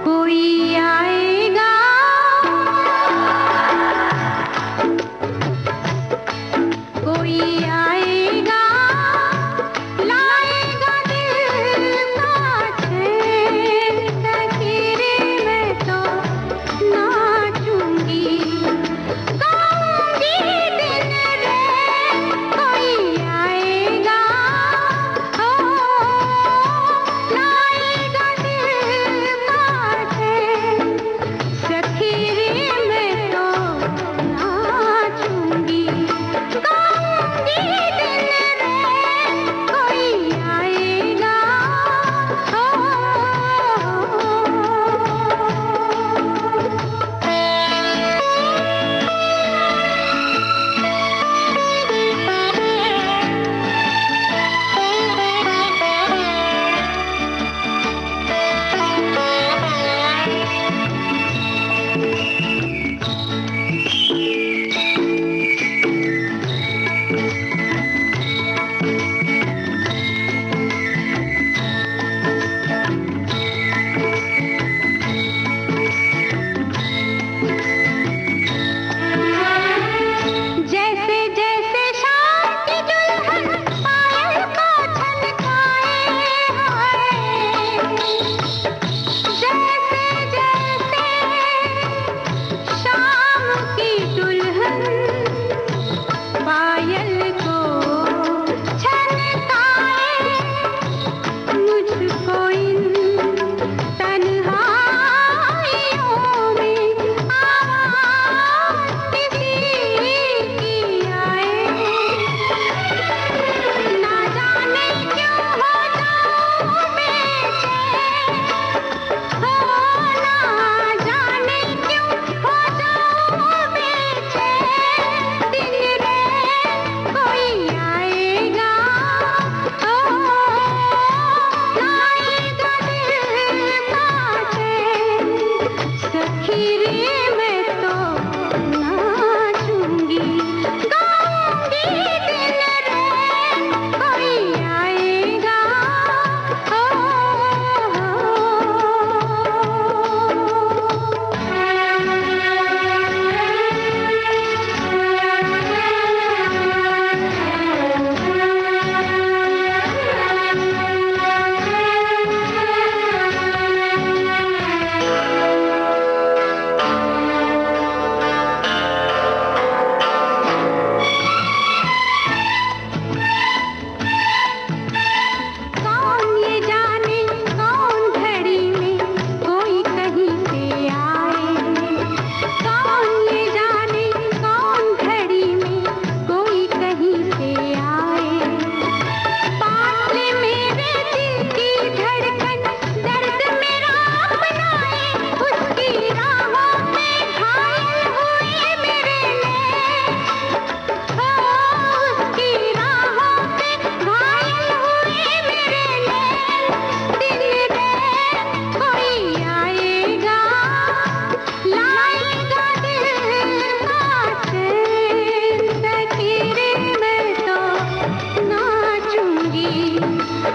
D: कोई आएगा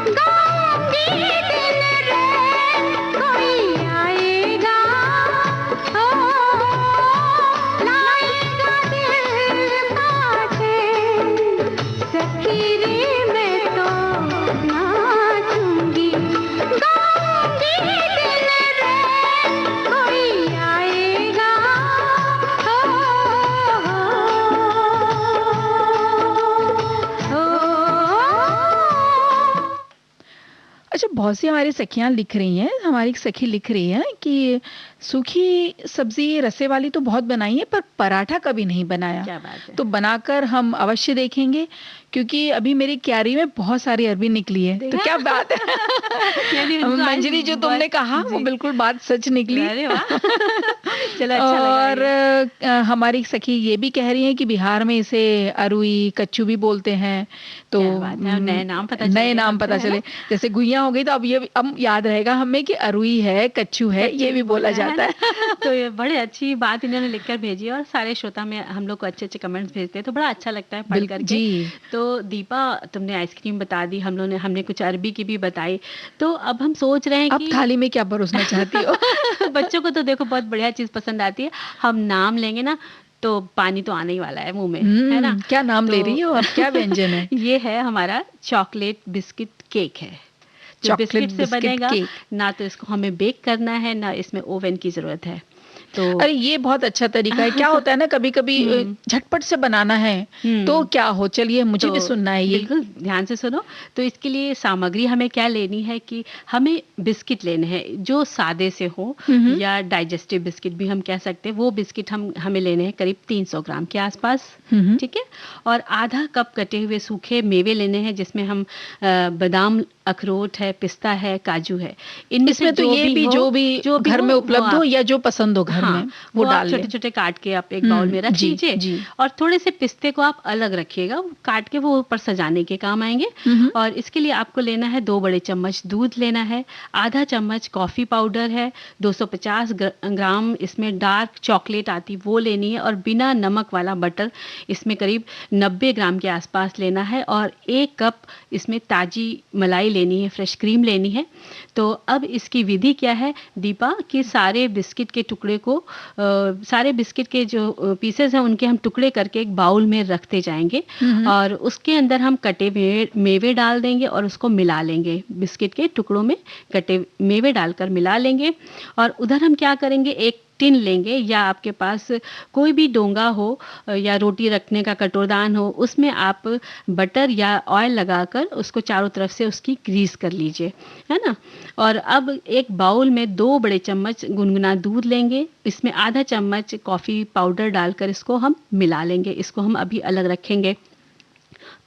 D: गाऊंगी दिन रात, कोई आएगा, ओ लाएगा दिल बाटे, सखी रे मैं तो नाचूंगी, गाऊंगी दिन रात, कोई आएगा,
B: अच्छा, बहुत सी हमारी सखियां लिख रही हैं, हमारी एक सखी लिख रही है कि सूखी सब्जी रसे वाली तो बहुत बनाई है पर पराठा कभी नहीं बनाया।
A: क्या बात है।
B: तो बनाकर हम अवश्य देखेंगे, क्योंकि अभी मेरी क्यारी में बहुत सारी अरबी निकली है। तो
A: देखा?
B: क्या बात है।
A: यानी उनको आज
B: मंजरी, जो तुमने कहा वो
A: जी।
B: बिल्कुल बात सच निकली।
A: अरे वाह। चलो, अच्छा लगा
B: और
A: ये।
B: हमारी सखी ये भी कह रही है कि बिहार में इसे अरुई कच्चू भी बोलते हैं। तो
A: क्या बात है, नए नाम पता चल
B: नए
A: गए
B: नाम
A: हमसे,
B: पता
A: है
B: चले।
A: ना?
B: जैसे गुइया हो गई तो अब ये अब याद रहेगा हमें कि अरुई है, कच्चू है, ये भी बोला जाता है।
A: तो ये बड़े अच्छी बात इन्होंने लिखकर भेजी है, और सारे श्रोता में हम लोग को अच्छे अच्छे कमेंट्स भेजते हैं, तो बड़ा अच्छा लगता है पढ़
B: बिल्कुल
A: करके।
B: जी।
A: तो दीपा, तुमने आइसक्रीम बता दी, हमने कुछ अरबी की भी बताई। तो अब हम सोच रहे हैं
B: अब
A: कि
B: थाली में क्या परोसना चाहती हो?
A: बच्चों को तो देखो बहुत बढ़िया चीज पसंद आती है। हम नाम लेंगे ना तो पानी तो आने ही वाला है मुंह में, है ना?
B: क्या नाम ले
A: तो
B: रही हो? अब क्या व्यंजन है?
A: ये है हमारा चॉकलेट बिस्किट केक है, जो
B: चॉकलेट
A: बिस्किट से
B: बिस्किट
A: बनेगा।
B: केक।
A: ना तो इसको हमें बेक करना है, ना इसमें ओवन की जरूरत है। तो
B: अरे ये बहुत अच्छा तरीका है। क्या होता है ना, कभी कभी झटपट से बनाना है तो क्या हो, चलिए मुझे भी
A: तो
B: सुनना है ये।
A: बिल्कुल ध्यान से सुनो। तो इसके लिए सामग्री हमें क्या लेनी है कि हमें बिस्किट लेने हैं जो सादे से हो, या डाइजेस्टिव बिस्किट भी हम कह सकते हैं। वो बिस्किट हमें लेने हैं करीब 300 ग्राम के आसपास, ठीक है। और आधा कप कटे हुए सूखे मेवे लेने हैं, जिसमें हम बादाम, अखरोट है, पिस्ता है, काजू है। इनमें से
B: इसमें तो ये भी जो भी घर में उपलब्ध हो या जो पसंद हो घर में वो
A: आप
B: डाल लें।
A: छोटे छोटे काट के आप एक बाउल में रख
B: जी,
A: लीजिए।
B: जी।
A: और थोड़े से पिस्ते को आप अलग रखिएगा, काट के वो ऊपर सजाने के काम आएंगे। और इसके लिए आपको लेना है 2 बड़े चम्मच दूध लेना है, आधा चम्मच कॉफी पाउडर है, 250 ग्राम इसमें डार्क चॉकलेट आती वो लेनी है, और बिना नमक वाला बटर इसमें करीब 90 ग्राम के आसपास लेना है, और 1 कप इसमें ताजी मलाई लेनी है, फ्रेश क्रीम लेनी है। तो अब इसकी विधि क्या है दीपा, कि सारे बिस्किट के टुकड़े को सारे बिस्किट के जो पीसेस हैं उनके हम टुकड़े करके एक बाउल में रखते जाएंगे, और उसके अंदर हम कटे मेवे डाल देंगे और उसको मिला लेंगे। बिस्किट के टुकड़ों में कटे मेवे डालकर मिला लेंगे। और उधर हम क्या करेंगे, एक टिन लेंगे, या आपके पास कोई भी डोंगा हो या रोटी रखने का कटोरदान हो, उसमें आप बटर या ऑयल लगाकर उसको चारों तरफ से उसकी ग्रीस कर लीजिए, है ना। और अब एक बाउल में 2 बड़े चम्मच गुनगुना दूध लेंगे, इसमें आधा चम्मच कॉफ़ी पाउडर डालकर इसको हम मिला लेंगे। इसको हम अभी अलग रखेंगे।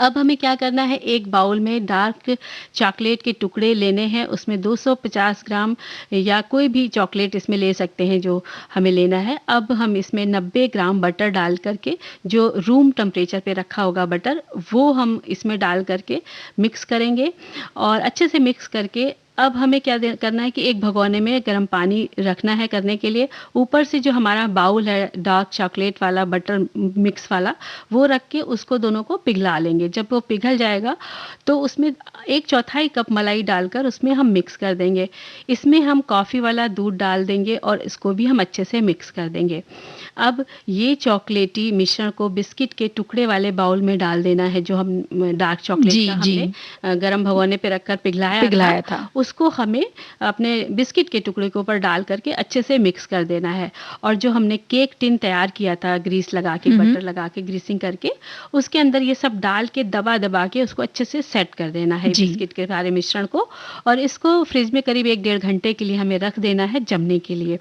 A: अब हमें क्या करना है, एक बाउल में डार्क चॉकलेट के टुकड़े लेने हैं, उसमें 250 ग्राम या कोई भी चॉकलेट इसमें ले सकते हैं जो हमें लेना है। अब हम इसमें 90 ग्राम बटर डाल करके, जो रूम टेम्परेचर पे रखा होगा बटर, वो हम इसमें डाल करके मिक्स करेंगे, और अच्छे से मिक्स करके अब हमें क्या करना है कि एक भगोने में गर्म पानी रखना है करने के लिए। ऊपर से जो हमारा बाउल है डार्क चॉकलेट वाला, बटर मिक्स वाला, वो रख के उसको दोनों को पिघला लेंगे। जब वो पिघल जाएगा तो उसमें 1/4 कप मलाई डालकर उसमें हम मिक्स कर देंगे। इसमें हम कॉफ़ी वाला दूध डाल देंगे और इसको भी हम अच्छे से मिक्स कर देंगे। अब ये चॉकलेटी मिश्रण को बिस्किट के टुकड़े वाले बाउल में डाल देना है, जो हम डार्क चॉकलेट का हमने गर्म भगोने पे रखकर पिघलाया था। उसको हमें अपने बिस्किट के टुकड़े के ऊपर डाल करके अच्छे से मिक्स कर देना है। और जो हमने केक टिन तैयार किया था ग्रीस लगा के, बटर लगा के, ग्रीसिंग करके, उसके अंदर ये सब डाल के दबा के उसको अच्छे से सेट कर देना है बिस्किट के सारे मिश्रण को। और इसको फ्रिज में करीब 1-1.5 घंटे के लिए हमें रख देना है जमने के लिए।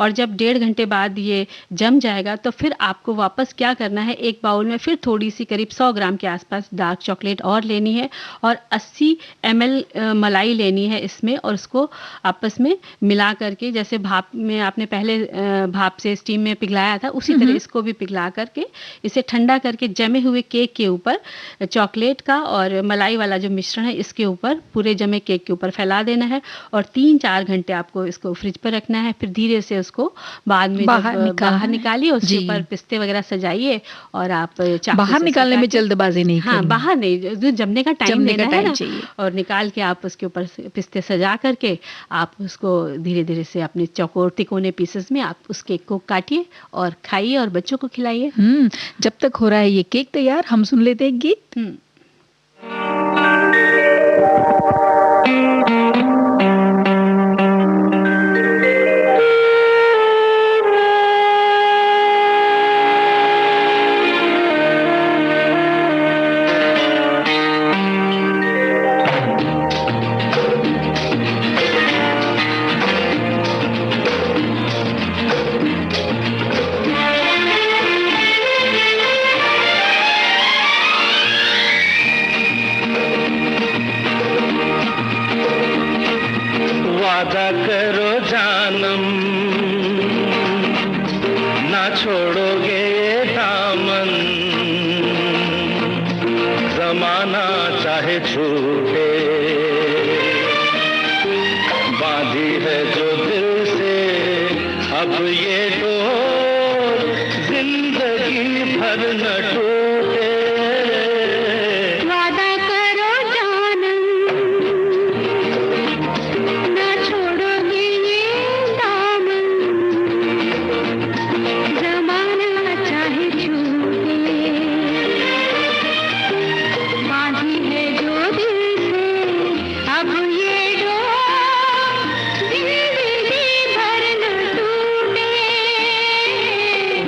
A: और जब 1.5 घंटे बाद ये जम जाएगा तो फिर आपको वापस क्या करना है, एक बाउल में फिर थोड़ी सी करीब 100 ग्राम के आसपास डार्क चॉकलेट और लेनी है, और 80 ml मलाई लेनी है इसमें और उसको आपस में मिला करके, जैसे भाप में आपने पहले भाप से स्टीम में पिघलाया था, उसी तरह इसको भी पिघला करके इसे ठंडा करके जमे हुए केक के ऊपर चॉकलेट का और मलाई वाला जो मिश्रण है इसके ऊपर पूरे जमे केक के ऊपर फैला देना है और 3-4 घंटे आपको इसको फ्रिज पर रखना है। फिर धीरे से उसको बाद में बाहर निकालिए, उसके ऊपर पिस्ते वगैरह सजाइए और आप
B: बाहर निकालने में जल्दबाजी नहीं
A: हाँ, बाहर नहीं, जो जमने का टाइम लेना है ना,
B: चाहिए।
A: और निकाल के आप उसके ऊपर पिस्ते सजा करके आप उसको धीरे धीरे से अपने चौकोर तिकोने पीसेस में आप उस केक को काटिए और खाइए और बच्चों को खिलाइए।
B: जब तक हो रहा है ये केक तैयार, हम सुन लेते हैं गीत।
C: वादा करो जानम, ना छोड़ोगे ये दामन, जमाना चाहे छूटे, बांधी है जो दिल से अब ये डोर, जिंदगी भर न टूटे।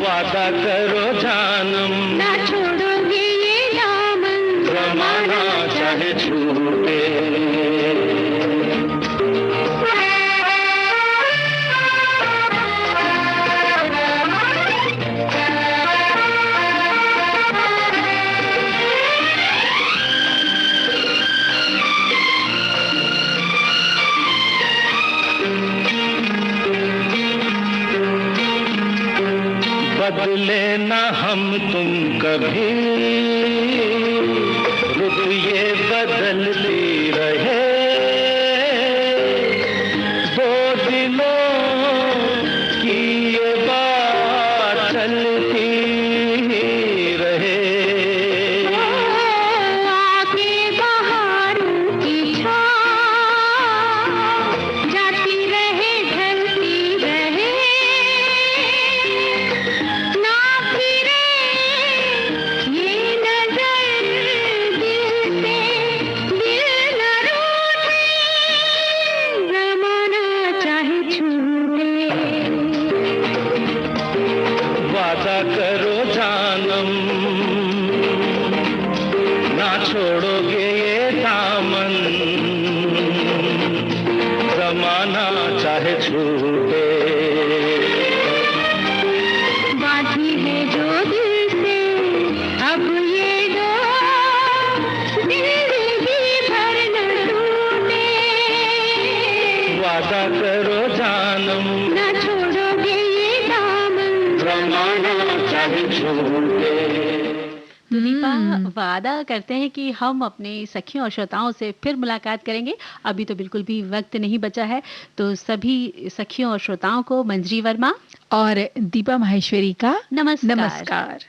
C: वादा करो जानम, ना छोड़ोगे ये दामन, जमाना चाहे छूटे। बदले ना हम तुम कभी, रुत ये बदलती रहे, दो दिलों की ये बात चलती रहे। आके बहारों की छाँव जाती रहे, ढलती रहे, वादा करो जानम, ना छोड़ोगे ये दामन, जमाना चाहे छूटे। बांधी है जो दिल से अब ये डोर, जिंदगी भर न टूटे। वादा करो जानम, ना छोड़ोगे ये दामन, जमाना चाहे छूटे।
A: तो दीपा, वादा करते हैं कि हम अपने सखियों और श्रोताओं से फिर मुलाकात करेंगे। अभी तो बिल्कुल भी वक्त नहीं बचा है, तो सभी सखियों और श्रोताओं को मंजरी वर्मा
B: और दीपा माहेश्वरी का
A: नमस्कार।
B: नमस्कार।